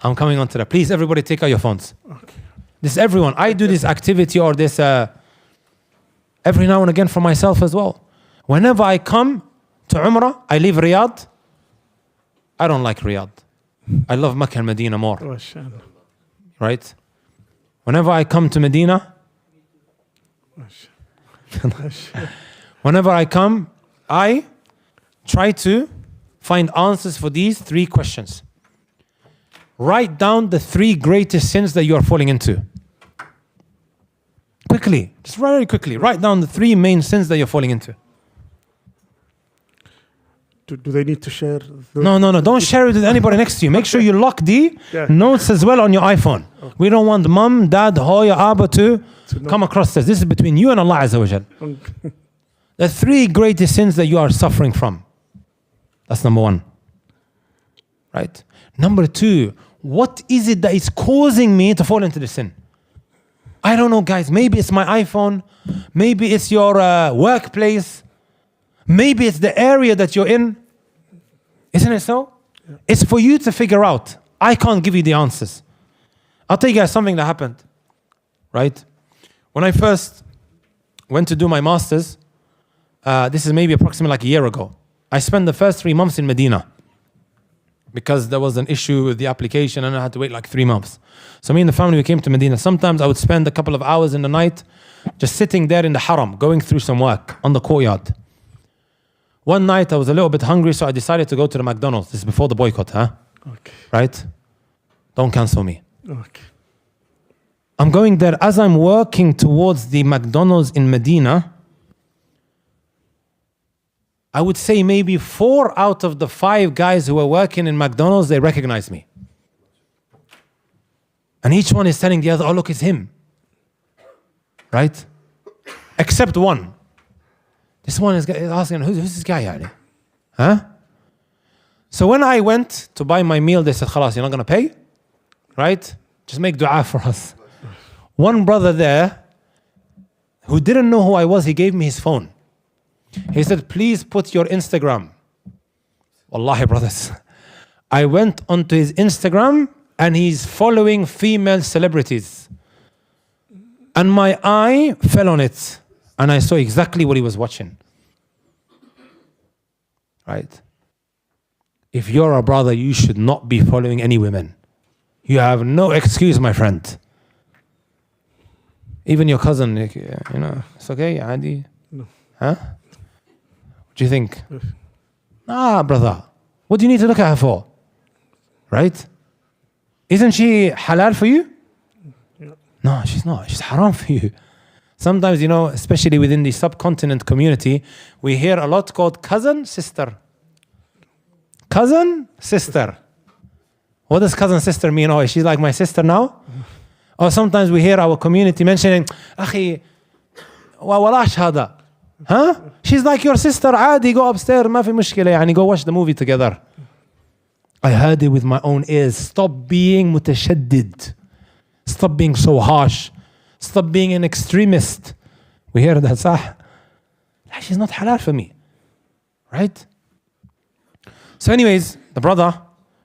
I'm coming on to that. Please, everybody take out your phones. Okay. This is everyone. I do this activity or this every now and again for myself as well. Whenever I come to Umrah, I leave Riyadh. I don't like Riyadh. I love Makkah and Medina more. MashaAllah. Right? Whenever I come to Medina, whenever I come, I try to find answers for these 3 questions. Write down the 3 greatest sins that you are falling into. Quickly, just very quickly, write down the 3 main sins that you're falling into. Do they need to share? No. Don't share it with anybody next to you. Make sure you lock the notes as well on your iPhone. Okay. We don't want mom, dad, hoya, abba to come across this. This is between you and Allah Azza wa Jal. The 3 greatest sins that you are suffering from. That's number 1. Right? Number 2, what is it that is causing me to fall into the sin? I don't know, guys. Maybe it's my iPhone. Maybe it's your workplace. Maybe it's the area that you're in. Isn't it so? Yeah. It's for you to figure out. I can't give you the answers. I'll tell you guys something that happened. Right? When I first went to do my master's, this is maybe approximately like a year ago. I spent the first 3 months in Medina because there was an issue with the application and I had to wait like 3 months. So me and the family, we came to Medina. Sometimes I would spend a couple of hours in the night just sitting there in the haram, going through some work on the courtyard. One night I was a little bit hungry, so I decided to go to the McDonald's. This is before the boycott, huh? Okay. Right? Don't cancel me. Okay. I'm going there. As I'm working towards the McDonald's in Medina, I would say maybe 4 out of the 5 guys who were working in McDonald's, they recognized me. And each one is telling the other, oh, look, it's him. Right? Except one. This one is asking, who's this guy? Yani? Huh? So when I went to buy my meal, they said, khalas, you're not going to pay? Right? Just make dua for us. One brother there, who didn't know who I was, he gave me his phone. He said, please put your Instagram. Wallahi, brothers. I went onto his Instagram and he's following female celebrities. And my eye fell on it. And I saw exactly what he was watching. Right? If you're a brother, you should not be following any women. You have no excuse, my friend. Even your cousin, you know, it's okay, Adi. No. Huh? What do you think? Nah, brother. What do you need to look at her for? Right? Isn't she halal for you? Yeah. No, she's not. She's haram for you. Sometimes, you know, especially within the subcontinent community, we hear a lot called cousin, sister. Cousin, sister. What does cousin, sister mean? Oh, she's like my sister now? Or sometimes we hear our community mentioning, Akhi, walash hada. Huh? She's like your sister, Adi, go upstairs, ma fi mushkila, yani go watch the movie together. I heard it with my own ears. Stop being mutashaddid. Stop being so harsh. Stop being an extremist. We hear that, sah? She's not halal for me. Right? So anyways, the brother,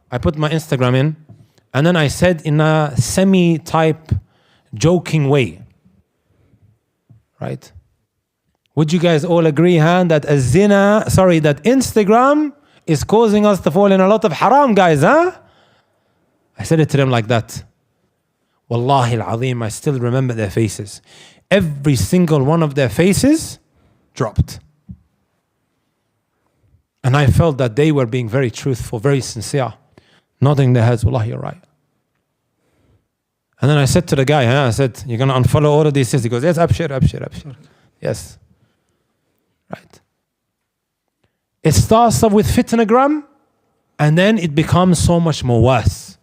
I put my Instagram in, and then I said in a semi-type joking way, right? Would you guys all agree, that that Instagram is causing us to fall in a lot of haram, guys, huh? I said it to them like that. Wallahi al-azim, I still remember their faces. Every single one of their faces dropped. And I felt that they were being very truthful, very sincere, nodding their heads, Wallahi, you're right. And then I said to the guy, I said, you're going to unfollow all of these things? He goes, yes, abshir. Yes. Right. It starts off with fitnagram, and then it becomes so much more worse.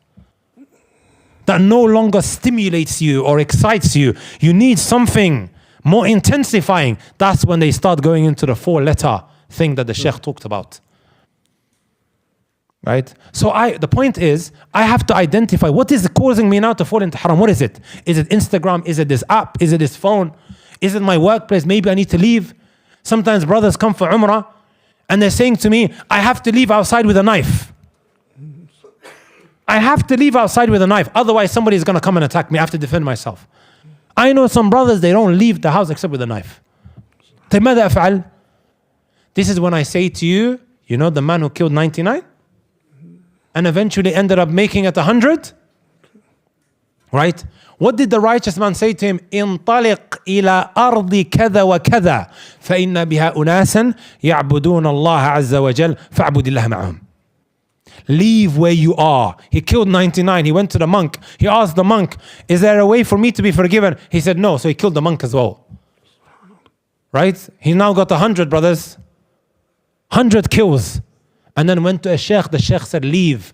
That no longer stimulates you or excites you. You need something more intensifying. That's when they start going into the 4-letter thing that the Sheikh talked about. Right? So the point is, I have to identify what is causing me now to fall into haram. What is it? Is it Instagram? Is it this app? Is it this phone? Is it my workplace? Maybe I need to leave. Sometimes brothers come for Umrah and they're saying to me, I have to leave outside with a knife. I have to leave outside with a knife. Otherwise, somebody's going to come and attack me. I have to defend myself. I know some brothers, they don't leave the house except with a knife. طيب ماذا أفعل? This is when I say to you, you know the man who killed 99? And eventually ended up making it 100? Right? What did the righteous man say to him? انطلق إلى أرض كذا وكذا فإن بها أناسا يعبدون الله عز وجل فاعبد الله معهم. Leave where you are. He killed 99. He went to the monk. He asked the monk, is there a way for me to be forgiven? He said no. So he killed the monk as well. Right? He now got 100 brothers. 100 kills. And then went to a sheikh. The sheikh said, leave.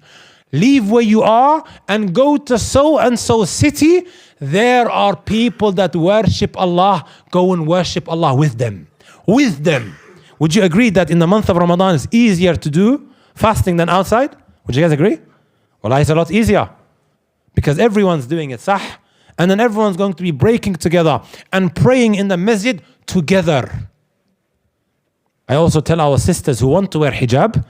Leave where you are and go to so and so city. There are people that worship Allah. Go and worship Allah with them. With them. Would you agree that in the month of Ramadan it's easier to do fasting than outside? Would you guys agree? Well, it's a lot easier. Because everyone's doing it, sah? And then everyone's going to be breaking together and praying in the masjid together. I also tell our sisters who want to wear hijab,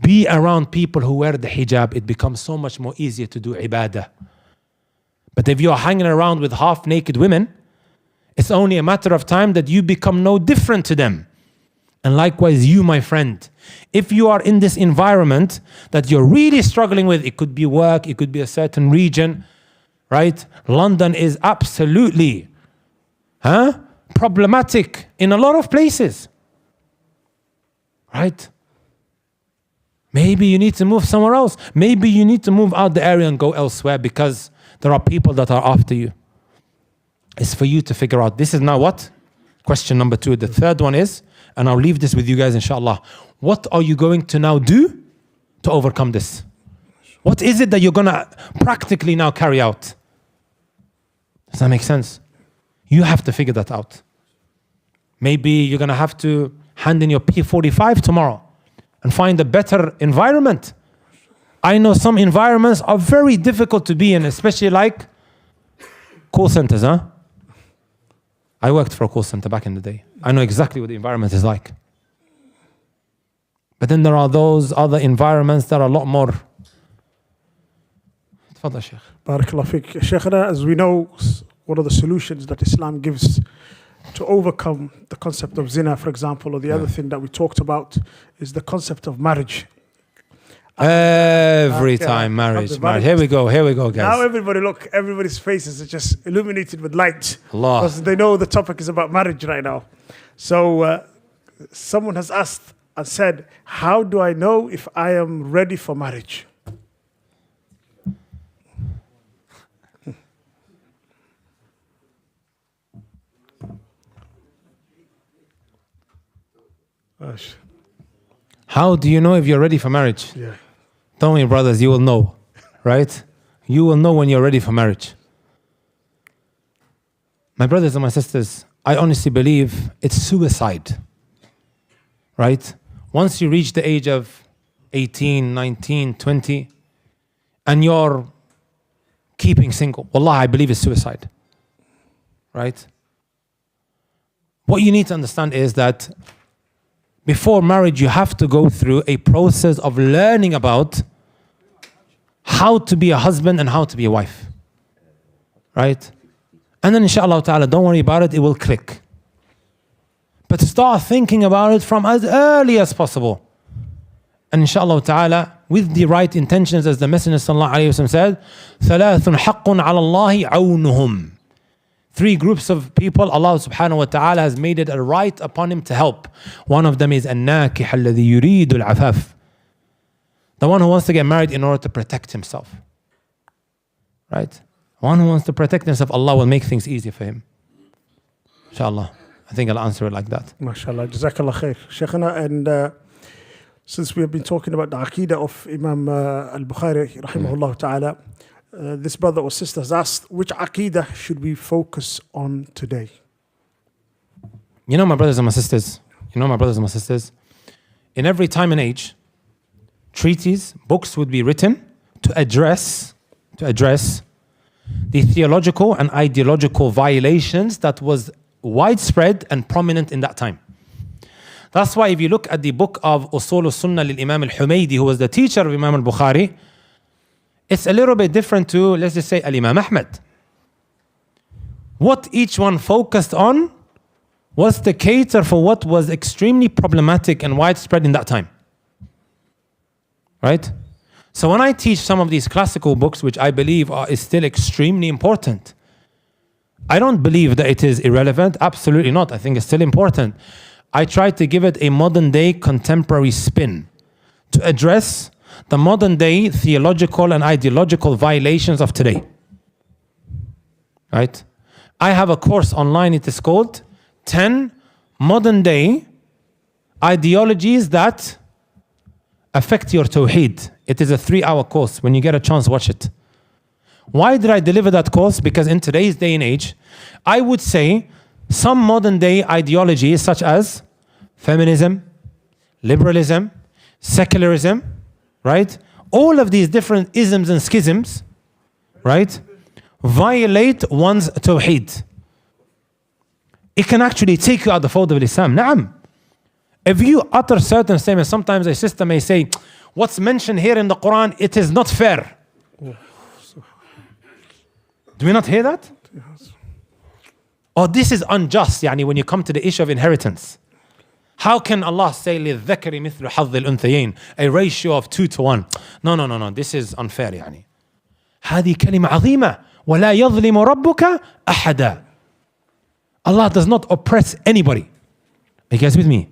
be around people who wear the hijab. It becomes so much more easier to do ibadah. But if you're hanging around with half-naked women, it's only a matter of time that you become no different to them. And likewise you, my friend, if you are in this environment that you're really struggling with, it could be work, it could be a certain region, right? London is absolutely problematic in a lot of places, right? Maybe you need to move somewhere else. Maybe you need to move out the area and go elsewhere because there are people that are after you. It's for you to figure out. This is now what? Question number 2. The third one is, and I'll leave this with you guys inshallah. What are you going to now do to overcome this? What is it that you're going to practically now carry out? Does that make sense? You have to figure that out. Maybe you're going to have to hand in your P45 tomorrow and find a better environment. I know some environments are very difficult to be in, especially like call centers, I worked for a call center back in the day. I know exactly what the environment is like. But then there are those other environments that are a lot more. تفضل شيخ. Barakallah fiqh. Shaykhana, as we know, one of the solutions that Islam gives to overcome the concept of zina, for example, or the other thing that we talked about is the concept of marriage. Every time marriage. Here we go, guys. Now everybody's faces are just illuminated with light. Allah. Because they know the topic is about marriage right now. So someone has asked and said, how do I know if I am ready for marriage? How do you know if you're ready for marriage? Yeah. Don't worry, brothers, you will know, right? You will know when you're ready for marriage. My brothers and my sisters, I honestly believe it's suicide, right? Once you reach the age of 18, 19, 20, and you're keeping single, wallah, I believe it's suicide, right? What you need to understand is that before marriage, you have to go through a process of learning about how to be a husband and how to be a wife. Right? And then inshallah ta'ala, don't worry about it, it will click. But start thinking about it from as early as possible. And inshallah ta'ala, with the right intentions, as the Messenger sallallahu alayhi wa sallam said, ثَلَاثٌ حَقٌّ عَلَى اللَّهِ عَوْنُهُمْ. 3 groups of people, Allah subhanahu wa ta'ala has made it a right upon him to help. One of them is النَّاكِحَ الَّذِي يُرِيدُ الْعَفَافِ. The one who wants to get married in order to protect himself. Right? One who wants to protect himself, Allah will make things easier for him. Inshallah. I think I'll answer it like that. MashaAllah. Jazakallah khair. Shaykhana, and since we have been talking about the Aqidah of Imam al-Bukhari, rahimahullah ta'ala, this brother or sister has asked, which Aqidah should we focus on today? You know, my brothers and my sisters, in every time and age, treaties, books would be written to address the theological and ideological violations that was widespread and prominent in that time. That's why if you look at the book of Usul al-Sunnah lil Imam al-Humaydi, who was the teacher of Imam al-Bukhari, It's a little bit different to, let's just say, Al-Imam Ahmad. What each one focused on was to cater for what was extremely problematic and widespread in that time. Right? So when I teach some of these classical books, which I believe is still extremely important, I don't believe that it is irrelevant. Absolutely not. I think it's still important. I try to give it a modern day contemporary spin to address the modern day theological and ideological violations of today. Right? I have a course online. It is called 10 modern day ideologies that affect your tawheed. It is a 3-hour course. When you get a chance, watch it. Why did I deliver that course? Because in today's day and age, I would say some modern day ideologies such as feminism, liberalism, secularism, right? All of these different isms and schisms, right, violate one's tawheed. It can actually take you out the fold of Islam. Naam. If you utter certain statements, sometimes a sister may say, what's mentioned here in the Quran, it is not fair. Do we not hear that? Or this is unjust, yani when you come to the issue of inheritance. How can Allah say لِلذَّكَرِ مِثْلُ حَظِّ الْأُنْثَيَيْنِ, a ratio of 2 to 1? No, this is unfair يعني. هذه كلمة عظيمة ولا يظلم ربك أحدا. Allah does not oppress anybody. Are you guys with me?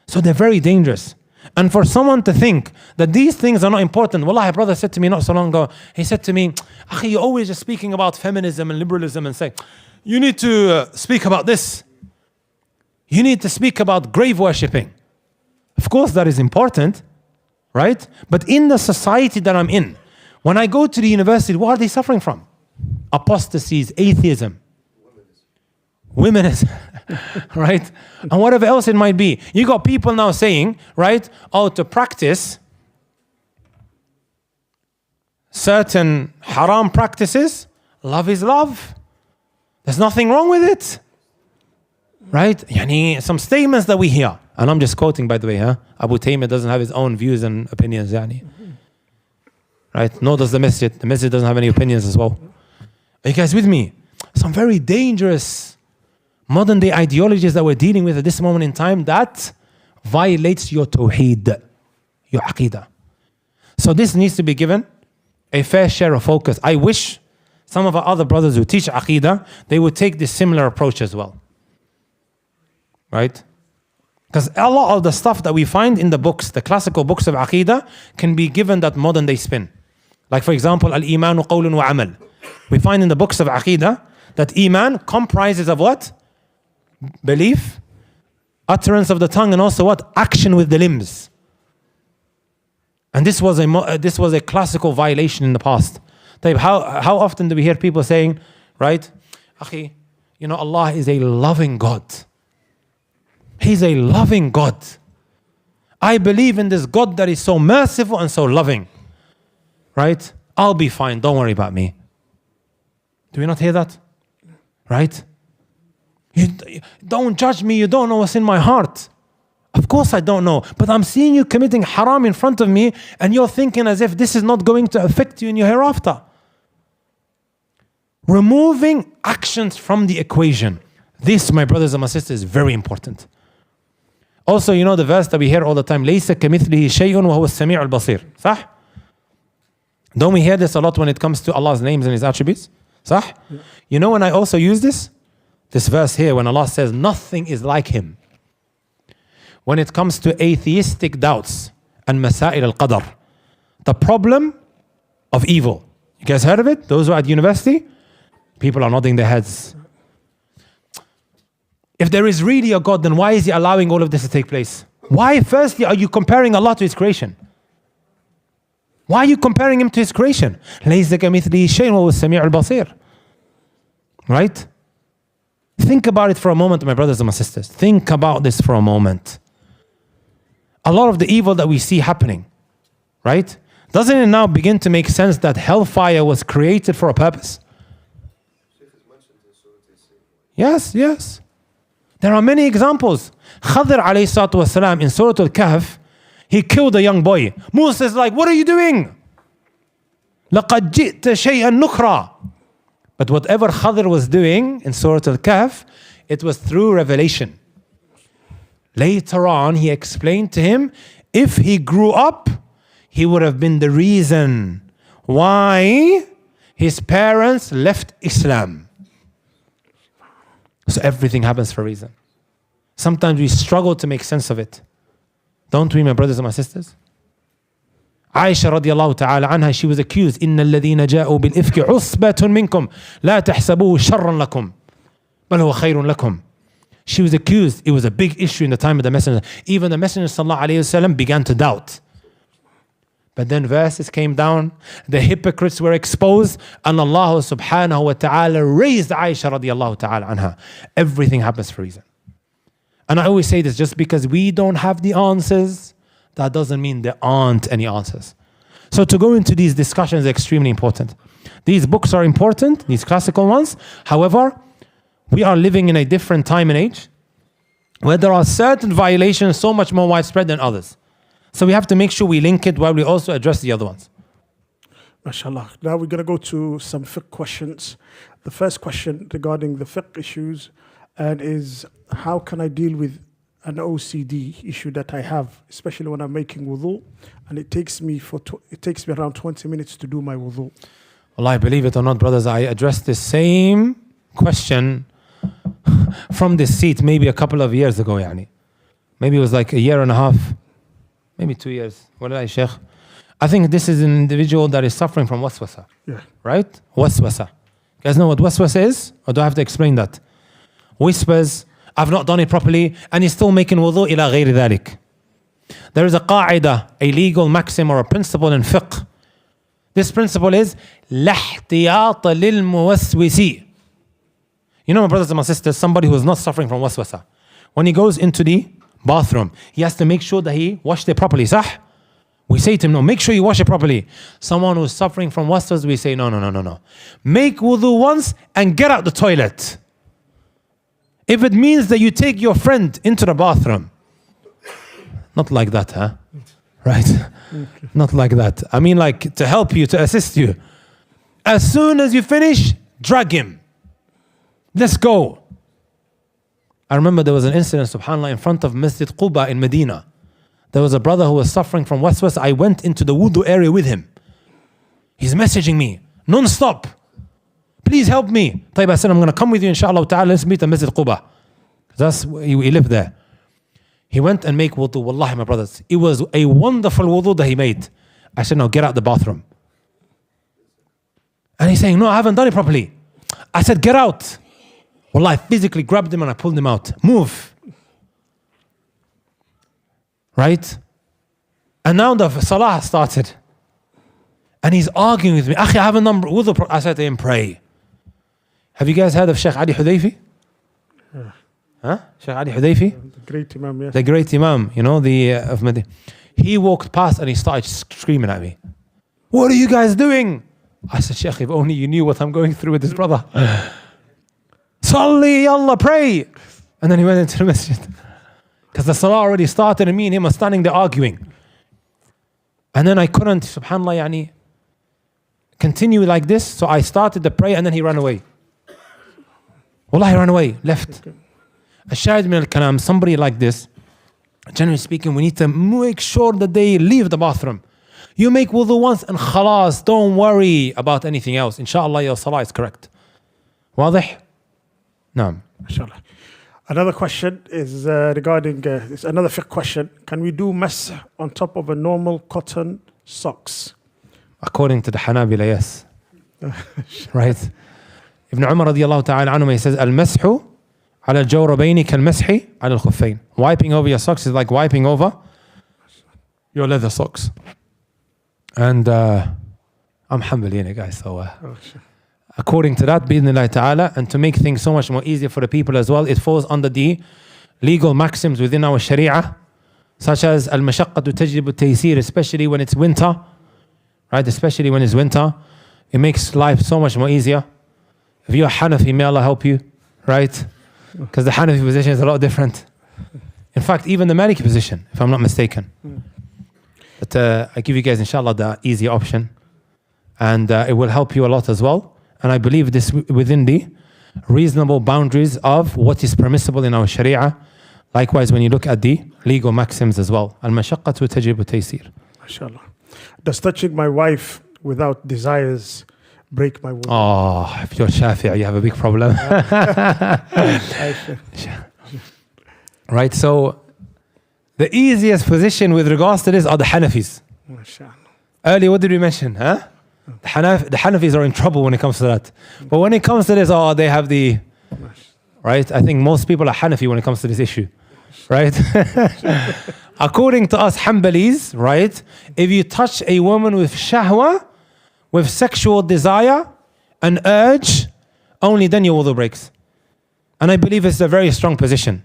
So they're very dangerous. And for someone to think that these things are not important, wallahi, a brother said to me not so long ago, he said to me, Akhi, you're always just speaking about feminism and liberalism and say, you need to speak about this. You need to speak about grave worshipping. Of course, that is important, right? But in the society that I'm in, when I go to the university, what are they suffering from? Apostasies, atheism, womenism, right? And whatever else it might be. You got people now saying, right, to practice certain haram practices, love is love. There's nothing wrong with it. Right? Yani, some statements that we hear, and I'm just quoting, by the way, Abu Taymiyyah doesn't have his own views and opinions, yani. Right? Nor does the masjid. The masjid doesn't have any opinions as well. Are you guys with me? Some very dangerous modern day ideologies that we're dealing with at this moment in time that violates your tawheed, your aqidah. So this needs to be given a fair share of focus. I wish some of our other brothers who teach aqidah, they would take this similar approach as well. Right? Because a lot of the stuff that we find in the books, the classical books of Aqidah, can be given that modern day spin. Like for example, Al-Imanu qawlun wa amal. We find in the books of Aqidah that Iman comprises of what? Belief, utterance of the tongue, and also what? Action with the limbs. And this was a classical violation in the past. How often do we hear people saying, right? Akhi, Allah is a loving God. He's a loving God. I believe in this God that is so merciful and so loving. Right? I'll be fine. Don't worry about me. Do we not hear that? Right? You don't judge me. You don't know what's in my heart. Of course I don't know. But I'm seeing you committing haram in front of me and you're thinking as if this is not going to affect you in your hereafter. Removing actions from the equation. This, my brothers and my sisters, is very important. Also, the verse that we hear all the time, لَيْسَ كَمِثْلِهِ شَيْءٌ وَهُوَ السَّمِيعُ الْبَصِيرُ. صح? Don't we hear this a lot when it comes to Allah's names and His attributes? صح? Yeah. When I also use this verse here, when Allah says nothing is like Him. When it comes to atheistic doubts and masail al-qadar, the problem of evil. You guys heard of it? Those who are at university? People are nodding their heads. If there is really a God, then why is He allowing all of this to take place? Why, firstly, are you comparing Allah to His creation? Why are you comparing Him to His creation? لَيْسَ كَمِثْلِهِ شَيْءٌ وَهُوَ السَّمِيعُ الْبَصِيرُ. Right? Think about it for a moment, my brothers and my sisters. Think about this for a moment. A lot of the evil that we see happening, right? Doesn't it now begin to make sense that hellfire was created for a purpose? Yes. There are many examples. Khadr alayhi salatu wasalam in Surah Al-Kahf, he killed a young boy. Musa is like, what are you doing? لَقَدْ جِئْتَ شَيْئًا نُكْرًا. But whatever Khadr was doing in Surah Al-Kahf, it was through revelation. Later on, he explained to him, if he grew up, he would have been the reason why his parents left Islam. So everything happens for a reason. Sometimes we struggle to make sense of it. Don't we, my brothers and my sisters? Aisha radiallahu ta'ala anha, she was accused, إِنَّ الَّذِينَ جَاءُوا بِالْإِفْكِ عُصْبَةٌ مِّنْكُمْ لَا تَحْسَبُوهُ شَرًّا لَكُمْ بَلْ هُوَ خَيْرٌ لَكُمْ. She was accused. It was a big issue in the time of the Messenger. Even the Messenger sallallahu alayhi wasallam began to doubt. But then verses came down, the hypocrites were exposed, and Allah subhanahu wa ta'ala raised Aisha radiallahu ta'ala anha. Everything happens for a reason. And I always say this, just because we don't have the answers, that doesn't mean there aren't any answers. So to go into these discussions is extremely important. These books are important, these classical ones. However, we are living in a different time and age where there are certain violations so much more widespread than others. So we have to make sure we link it while we also address the other ones. MashaAllah. Now we're going to go to some fiqh questions. The first question regarding the fiqh issues and is, how can I deal with an OCD issue that I have, especially when I'm making wudu, and it takes me around 20 minutes to do my wudu. Well, I believe it or not, brothers, I addressed the same question from this seat maybe a couple of years ago, yani. Maybe it was like a year and a half, maybe 2 years. What did I, Sheikh? I think this is an individual that is suffering from waswasa. Yeah. Right? Waswasa. You guys know what waswasa is? Or do I have to explain that? Whispers, I've not done it properly, and he's still making wudu ila ghayri dhalik. There is a qaida, a legal maxim or a principle in fiqh. This principle is لا احتياط للموسوس. You know, my brothers and my sisters, somebody who is not suffering from waswasa, when he goes into the bathroom, he has to make sure that he washed it properly, sah? We say to him, no, make sure you wash it properly. Someone who is suffering from waswas, we say, no. Make wudu once and get out the toilet. If it means that you take your friend into the bathroom, not like that, huh? Right? Not like that. I mean, like to help you, to assist you. As soon as you finish, drag him. Let's go. I remember there was an incident, subhanAllah, in front of Masjid Quba in Medina. There was a brother who was suffering from waswas. I went into the wudu area with him. He's messaging me non-stop. Please help me. I said, I'm going to come with you, inshallah ta'ala. Let's meet at Masjid Quba. That's we live there. He went and make wudu. Wallahi, my brothers, it was a wonderful wudu that he made. I said, no, get out the bathroom. And he's saying, no, I haven't done it properly. I said, get out. Wallahi, I physically grabbed him and I pulled him out. Move. Right? And now the salah started. And he's arguing with me. Akhi, I haven't done wudu. I said to him, pray. Have you guys heard of Sheikh Ali Hudayfi? Yeah. Huh? Sheikh Ali Hudayfi? The great Imam, yes. The great Imam, you know, of Medina. He walked past and he started screaming at me. What are you guys doing? I said, Sheikh, if only you knew what I'm going through with this brother. Salli, Allah, pray. And then he went into the masjid. Because the salah already started and me and him are standing there arguing. And then I couldn't, subhanAllah, yani, continue like this. So I started the prayer and then he ran away. Wallah, he ran away, left. Ashahid min al-kalam, somebody like this, generally speaking, we need to make sure that they leave the bathroom. You make wudu once and khalas, don't worry about anything else. Inshallah, your salah is correct. Wadih? Naam. Inshallah. Another question is regarding, it's another fiqh question. Can we do mash on top of a normal cotton socks? According to the Hanabila, yes. Right? Ibn Umar radiallahu ta'ala anhu, he says, Al-mashu ala al-jawrabayni kal-mashi ala al-khuffayn. Wiping over your socks is like wiping over your leather socks. And I'm humble here, guys. So according to that, bi'idhnillahi ta'ala, and to make things so much more easier for the people as well, it falls under the legal maxims within our sharia, such as al-mashaqqatu tajlibu at-taysir, especially when it's winter. Right? Especially when it's winter. It makes life so much more easier. If you're a Hanafi, may Allah help you, right? Because the Hanafi position is a lot different. In fact, even the Maliki position, if I'm not mistaken. But I give you guys, inshallah, the easy option. And it will help you a lot as well. And I believe this within the reasonable boundaries of what is permissible in our Sharia. Likewise, when you look at the legal maxims as well. Al-mashaqqatu tajibu taysir. MashaAllah. Does touching my wife without desires break my wudu? Oh, if you're Shafi'i, you have a big problem. Right, so the easiest position with regards to this are the Hanafis. MashaAllah. Earlier, what did we mention? Huh? The Hanafis are in trouble when it comes to that. But when it comes to this, they have the... Right? I think most people are Hanafi when it comes to this issue. Right? According to us Hanbalis, right? If you touch a woman with shahwa, with sexual desire, an urge, only then your wudu breaks. And I believe it's a very strong position.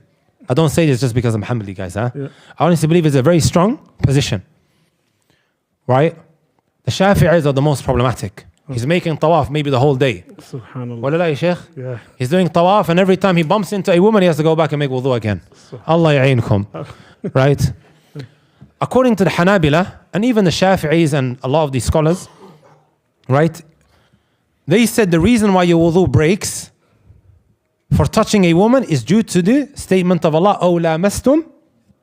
I don't say this just because I'm Hanbali, guys. Huh? Yeah. I honestly believe it's a very strong position. Right? The Shafi'is are the most problematic. He's making tawaf maybe the whole day. Subhanallah. Wallah, Shaykh. Yeah. He's doing tawaf, and every time he bumps into a woman, he has to go back and make wudu again. Allah ya'inkum. Right? According to the Hanabila, and even the Shafi'is and a lot of these scholars, right? They said the reason why your wudu breaks for touching a woman is due to the statement of Allah, أَوْ لَامَسْتُمْ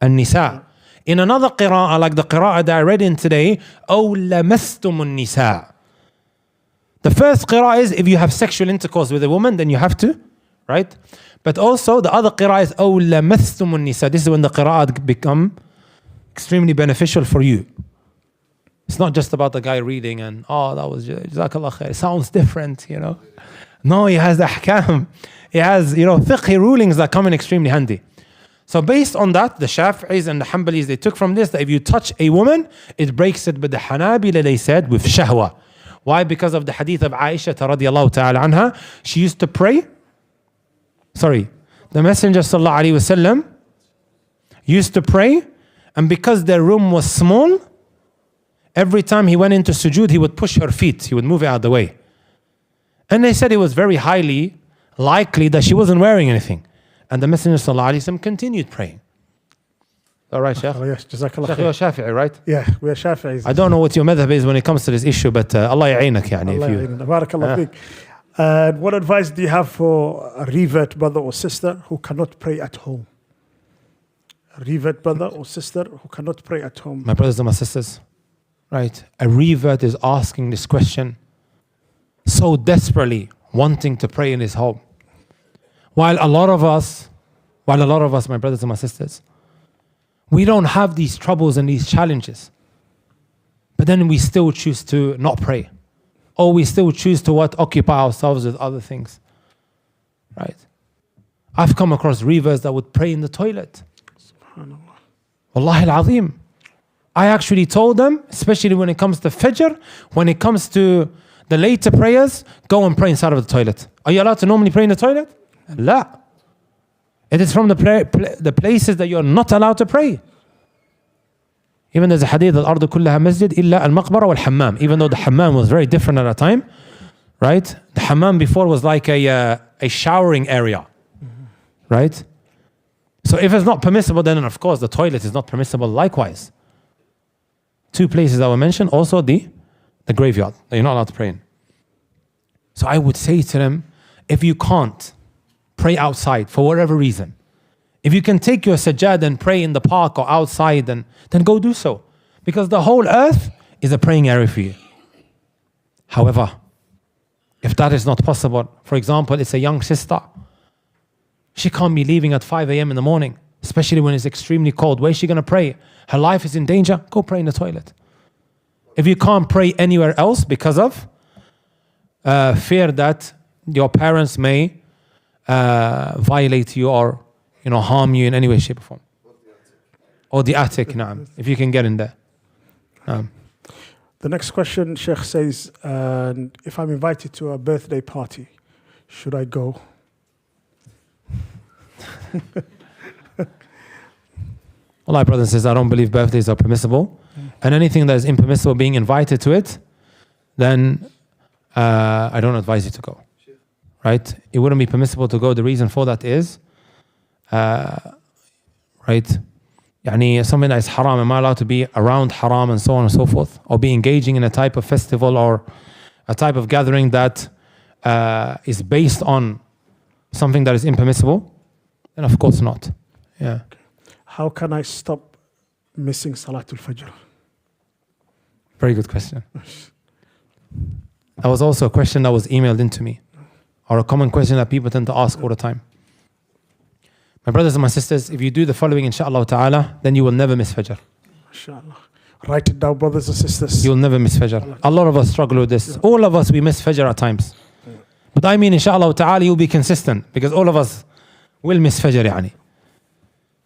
النِّسَاء. In another qira'ah, like the qira'ah that I read in today, أَوْ لَمَسْتُمُ النِّسَاء. The first qira'ah is if you have sexual intercourse with a woman, then you have to, right? But also the other qira'ah is أَوْ لَمَسْتُمُ النِّسَاء. This is when the qira'ah become extremely beneficial for you. It's not just about the guy reading and, that was Jazakallah khair. It sounds different, you know. No, he has the ahkam. He has, fiqh rulings that come in extremely handy. So based on that, the Shafi'is and the Hanbalis, they took from this that if you touch a woman, it breaks it. But the Hanabila, they said, with shahwa. Why? Because of the hadith of Aisha radiallahu ta'ala anha. She used to pray. The Messenger sallallahu alaihi wasallam used to pray, and because their room was small, every time he went into sujood, he would push her feet. He would move it out of the way. And they said it was very highly likely that she wasn't wearing anything. And the Messenger sallallahu alaihi wasallam continued praying. All right, Shaykh? Oh, yes, Jazakallah Shaykh, khair. you're Shafi'i, right? Yeah, we are Shafi'is. I don't know what your madhab is when it comes to this issue, but Allah ya'ainak, yani. Allah ya'in. Barakallah feek. And what advice do you have for a revert brother or sister who cannot pray at home? A revert brother or sister who cannot pray at home. My brothers and my sisters, right? A revert is asking this question so desperately, wanting to pray in his home. While a lot of us, my brothers and my sisters, we don't have these troubles and these challenges. But then we still choose to not pray. Or we still choose to occupy ourselves with other things. Right? I've come across reverts that would pray in the toilet. Subhanallah. Wallahi al-azim. I actually told them, especially when it comes to Fajr, when it comes to the later prayers, go and pray inside of the toilet. Are you allowed to normally pray in the toilet? La. It is from the places that you're not allowed to pray. Even there's a hadith, al-ardu kullaha masjid illa al-maqbara wal-hammam. Even though the hammam was very different at that time, right? The hammam before was like a showering area, right? So if it's not permissible, then of course the toilet is not permissible likewise. Two places that were mentioned, also the graveyard that you're not allowed to pray in. So I would say to them, if you can't pray outside for whatever reason, if you can take your sajjad and pray in the park or outside, then go do so. Because the whole earth is a praying area for you. However, if that is not possible, for example, it's a young sister. She can't be leaving at 5 a.m. in the morning, especially when it's extremely cold. Where is she going to pray? Her life is in danger. Go pray in the toilet. If you can't pray anywhere else because of fear that your parents may violate you or harm you in any way, shape or form. Or the attic, naam, if you can get in there. The next question, Sheikh says, if I'm invited to a birthday party, should I go? Wallahi, brothers and sisters, I don't believe birthdays are permissible. And anything that is impermissible, being invited to it, then I don't advise you to go. Right? It wouldn't be permissible to go. The reason for that is, right? Yani something that is haram, am I allowed to be around haram and so on and so forth? Or be engaging in a type of festival or a type of gathering that is based on something that is impermissible, then of course not. Yeah. How can I stop missing Salatul Fajr? Very good question. That was also a question that was emailed into me, or a common question that people tend to ask all the time. My brothers and my sisters, if you do the following, inshallah ta'ala, then you will never miss Fajr. Inshallah. Write it down, brothers and sisters. You'll never miss Fajr. A lot of us struggle with this. All of us, we miss Fajr at times. But I mean, inshallah ta'ala, you'll be consistent, because all of us will miss Fajr, yani.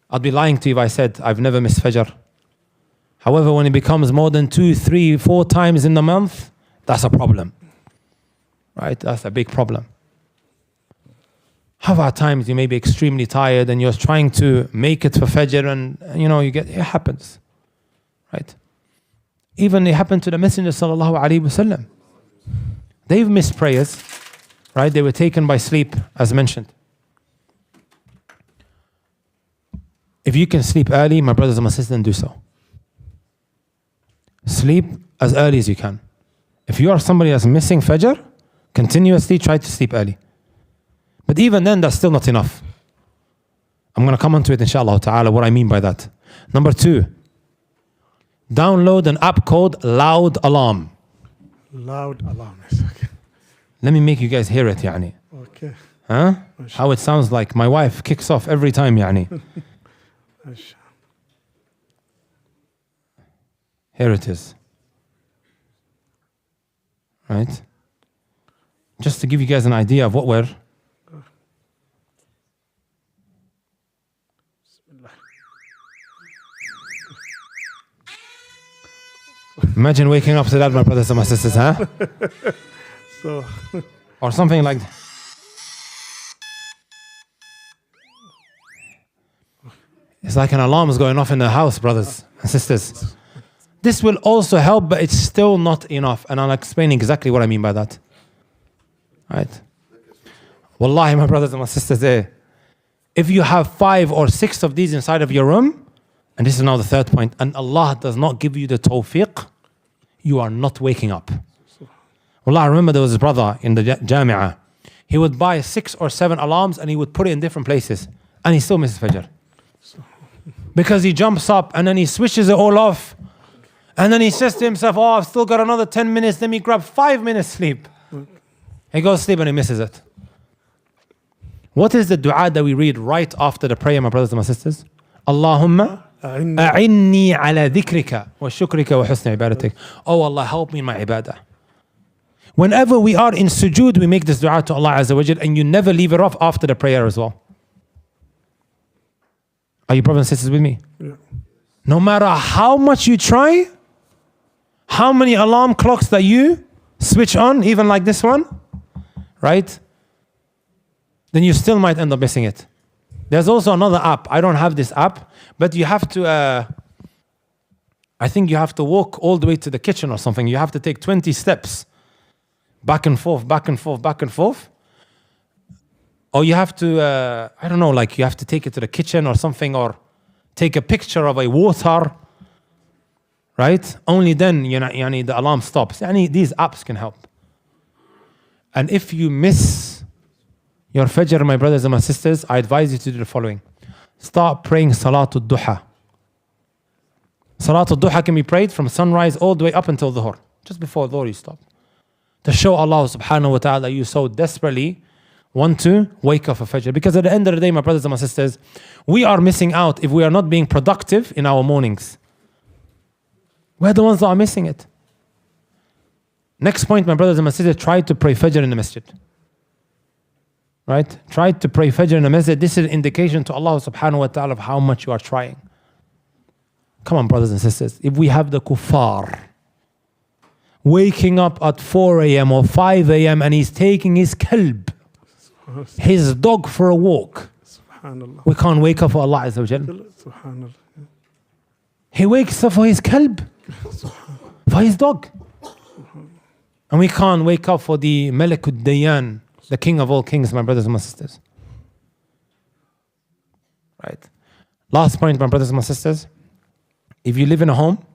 I'd be lying to you if I said I've never missed Fajr. However, when it becomes more than 2, 3, 4 times in the month, that's a problem. Right? That's a big problem. However, at times you may be extremely tired and you're trying to make it for Fajr, and it happens. Right? Even it happened to the Messenger sallallahu alaihi wasallam. They've missed prayers. Right? They were taken by sleep, as mentioned. If you can sleep early, my brothers and my sisters, then do so. Sleep as early as you can. If you are somebody that's missing Fajr, continuously try to sleep early. But even then, that's still not enough. I'm going to come onto it, inshallah ta'ala, what I mean by that. Number 2, download an app called Loud Alarm. Loud alarm. Okay. Let me make you guys hear it, yani. Okay. Huh? How it sounds like. My wife kicks off every time, yani. Here it is. Right? Just to give you guys an idea of what we're... Imagine waking up to that, my brothers and my sisters, huh? So, or something like that. It's like an alarm is going off in the house, brothers and sisters. This will also help, but it's still not enough. And I'll explain exactly what I mean by that. Right? Wallahi, my brothers and my sisters, if you have 5 or 6 of these inside of your room, and this is now the third point, and Allah does not give you the tawfiq, you are not waking up. Wallah, I remember there was a brother in the Jami'ah. He would buy 6 or 7 alarms and he would put it in different places. And he still misses Fajr. Because he jumps up and then he switches it all off. And then he says to himself, oh, I've still got another 10 minutes. Let me grab 5 minutes sleep. He goes to sleep and he misses it. What is the dua that we read right after the prayer, my brothers and my sisters? Allahumma a'inni ala dhikrika wa shukrika wa husni ibadatik. Oh Allah, help me in my ibadah. Whenever we are in sujood, we make this dua to Allah Azza wa Jal, and you never leave it off after the prayer as well. Are you brothers and sisters with me? yeah. No matter how much you try, how many alarm clocks that you switch on, even like this one, right? Then you still might end up missing it. There's also another app. I don't have this app, but you have to, I think you have to walk all the way to the kitchen or something. You have to take 20 steps, back and forth, back and forth, back and forth. Or you have to, I don't know, like you have to take it to the kitchen or something, or take a picture of a water, right? Only then, the alarm stops. These apps can help. And if you miss your Fajr, my brothers and my sisters, I advise you to do the following. Start praying Salatul Duha. Salatul Duha can be prayed from sunrise all the way up until Dhuhr. Just before Dhuhr you stop. To show Allah subhanahu wa ta'ala you so desperately want to wake up for Fajr. Because at the end of the day, my brothers and my sisters, we are missing out if we are not being productive in our mornings. We're the ones that are missing it. Next point, my brothers and my sisters, try to pray Fajr in the masjid. Right? Try to pray Fajr in the masjid. This is an indication to Allah subhanahu wa ta'ala of how much you are trying. Come on, brothers and sisters. If we have the kuffar waking up at 4 a.m. or 5 a.m. and he's taking his kalb, his dog, for a walk, we can't wake up for Allah Azza wa Jal. He wakes up for his kalb, for his dog. And we can't wake up for the Malikud Dayan, the king of all kings, my brothers and my sisters. Right. Last point, my brothers and my sisters. If you live in a home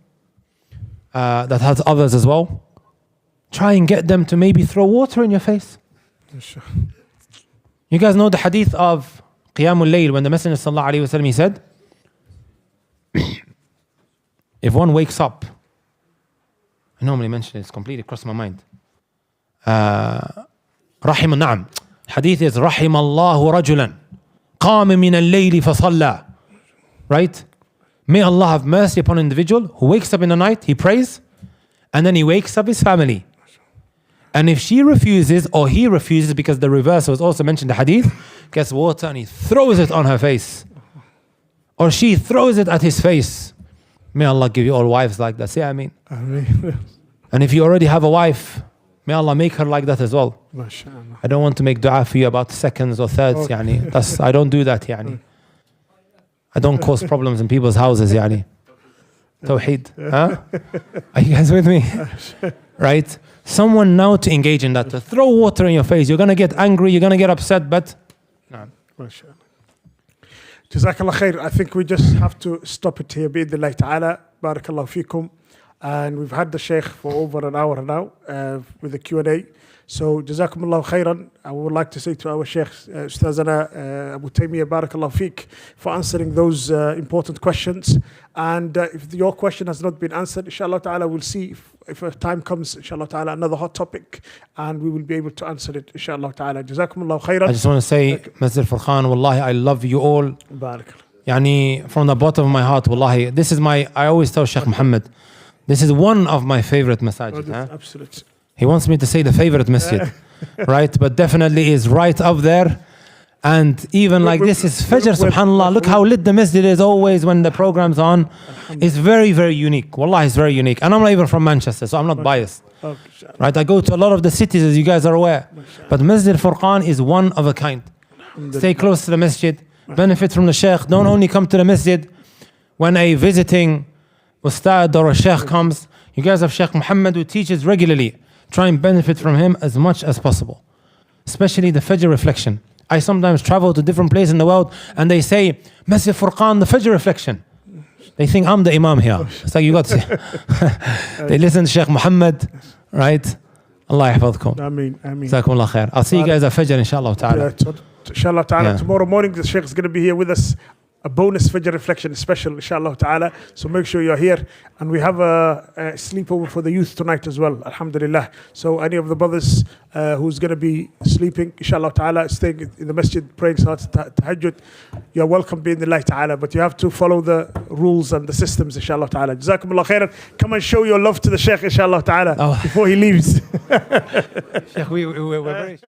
that has others as well, try and get them to maybe throw water in your face. You guys know the hadith of Qiyamul Layl, when the Messenger sallallahu alaihi wasallam, he said, if one wakes up, I normally mention it, it's completely crossed my mind. رحم نعم. Hadith is رحم الله رجلا قام من الليل فصلى. Right? May Allah have mercy upon an individual who wakes up in the night, he prays, and then he wakes up his family. And if she refuses or he refuses, because the reverse was also mentioned in the hadith, gets water and he throws it on her face, or she throws it at his face. May Allah give you all wives like that. Say Ameen. And if you already have a wife, may Allah make her like that as well. I don't want to make dua for you about seconds or thirds. Yani. I don't do that. Yani. I don't cause problems in people's houses. Yani. Tawheed. Huh? Are you guys with me? Right? Someone now to engage in that, to throw water in your face. You're going to get angry, you're going to get upset, but... No. Jazakallah khair. I think we just have to stop it here. Bi'idhnillahi ta'ala. Barakallahu feekum. And we've had the Sheikh for over an hour now with the Q&A. So, Jazakumullahu khairan. I would like to say to our Sheikh, Ustazana Abu Taymiyyah, Barakallahu feek, for answering those important questions. And if your question has not been answered, inshallah ta'ala, we'll see if a time comes, inshallah ta'ala, another hot topic, and we will be able to answer it, inshallah ta'ala. Jazakumullahu khairan. I just want to say, Masjid Furqan, wallahi, I love you all. Barakallah. Yani, from the bottom of my heart, wallahi, this is I always tell Sheikh Muhammad, this is one of my favorite masajid. Absolutely. He wants me to say the favorite masjid, right? But definitely is right up there. And even like this is Fajr, subhanAllah. Look how lit the masjid is always when the program's on. It's very, very unique. Wallah, it's very unique. And I'm not even from Manchester, so I'm not biased. Right? I go to a lot of the cities, as you guys are aware. But Masjid Furqan is one of a kind. Stay close to the masjid. Benefit from the Sheikh. Don't only come to the masjid when a visiting Ustadh or a Sheikh comes. You guys have Sheikh Muhammad who teaches regularly. Try and benefit from him as much as possible. Especially the Fajr reflection. I sometimes travel to different places in the world and they say, Masjid Furqan, the Fajr reflection. They think I'm the Imam here. It's like you got to they listen to Sheikh Muhammad, right? Allah yahfadhkum. Ameen, ameen. Jazakumullah khair. I'll see you guys at Fajr, inshallah ta'ala. Inshallah ta'ala. Tomorrow morning, the Sheikh is going to be here with us. A bonus Fajr reflection special, inshallah ta'ala. So make sure you're here. And we have a sleepover for the youth tonight as well, alhamdulillah. So any of the brothers who's going to be sleeping, inshallah ta'ala, staying in the masjid, praying salat tahajjud, you're welcome bi'idhnillahi ta'ala. But you have to follow the rules and the systems, inshallah ta'ala. Jazakumullah khairan. Come and show your love to the Sheikh, inshallah ta'ala, before he leaves. Sheikh, we're very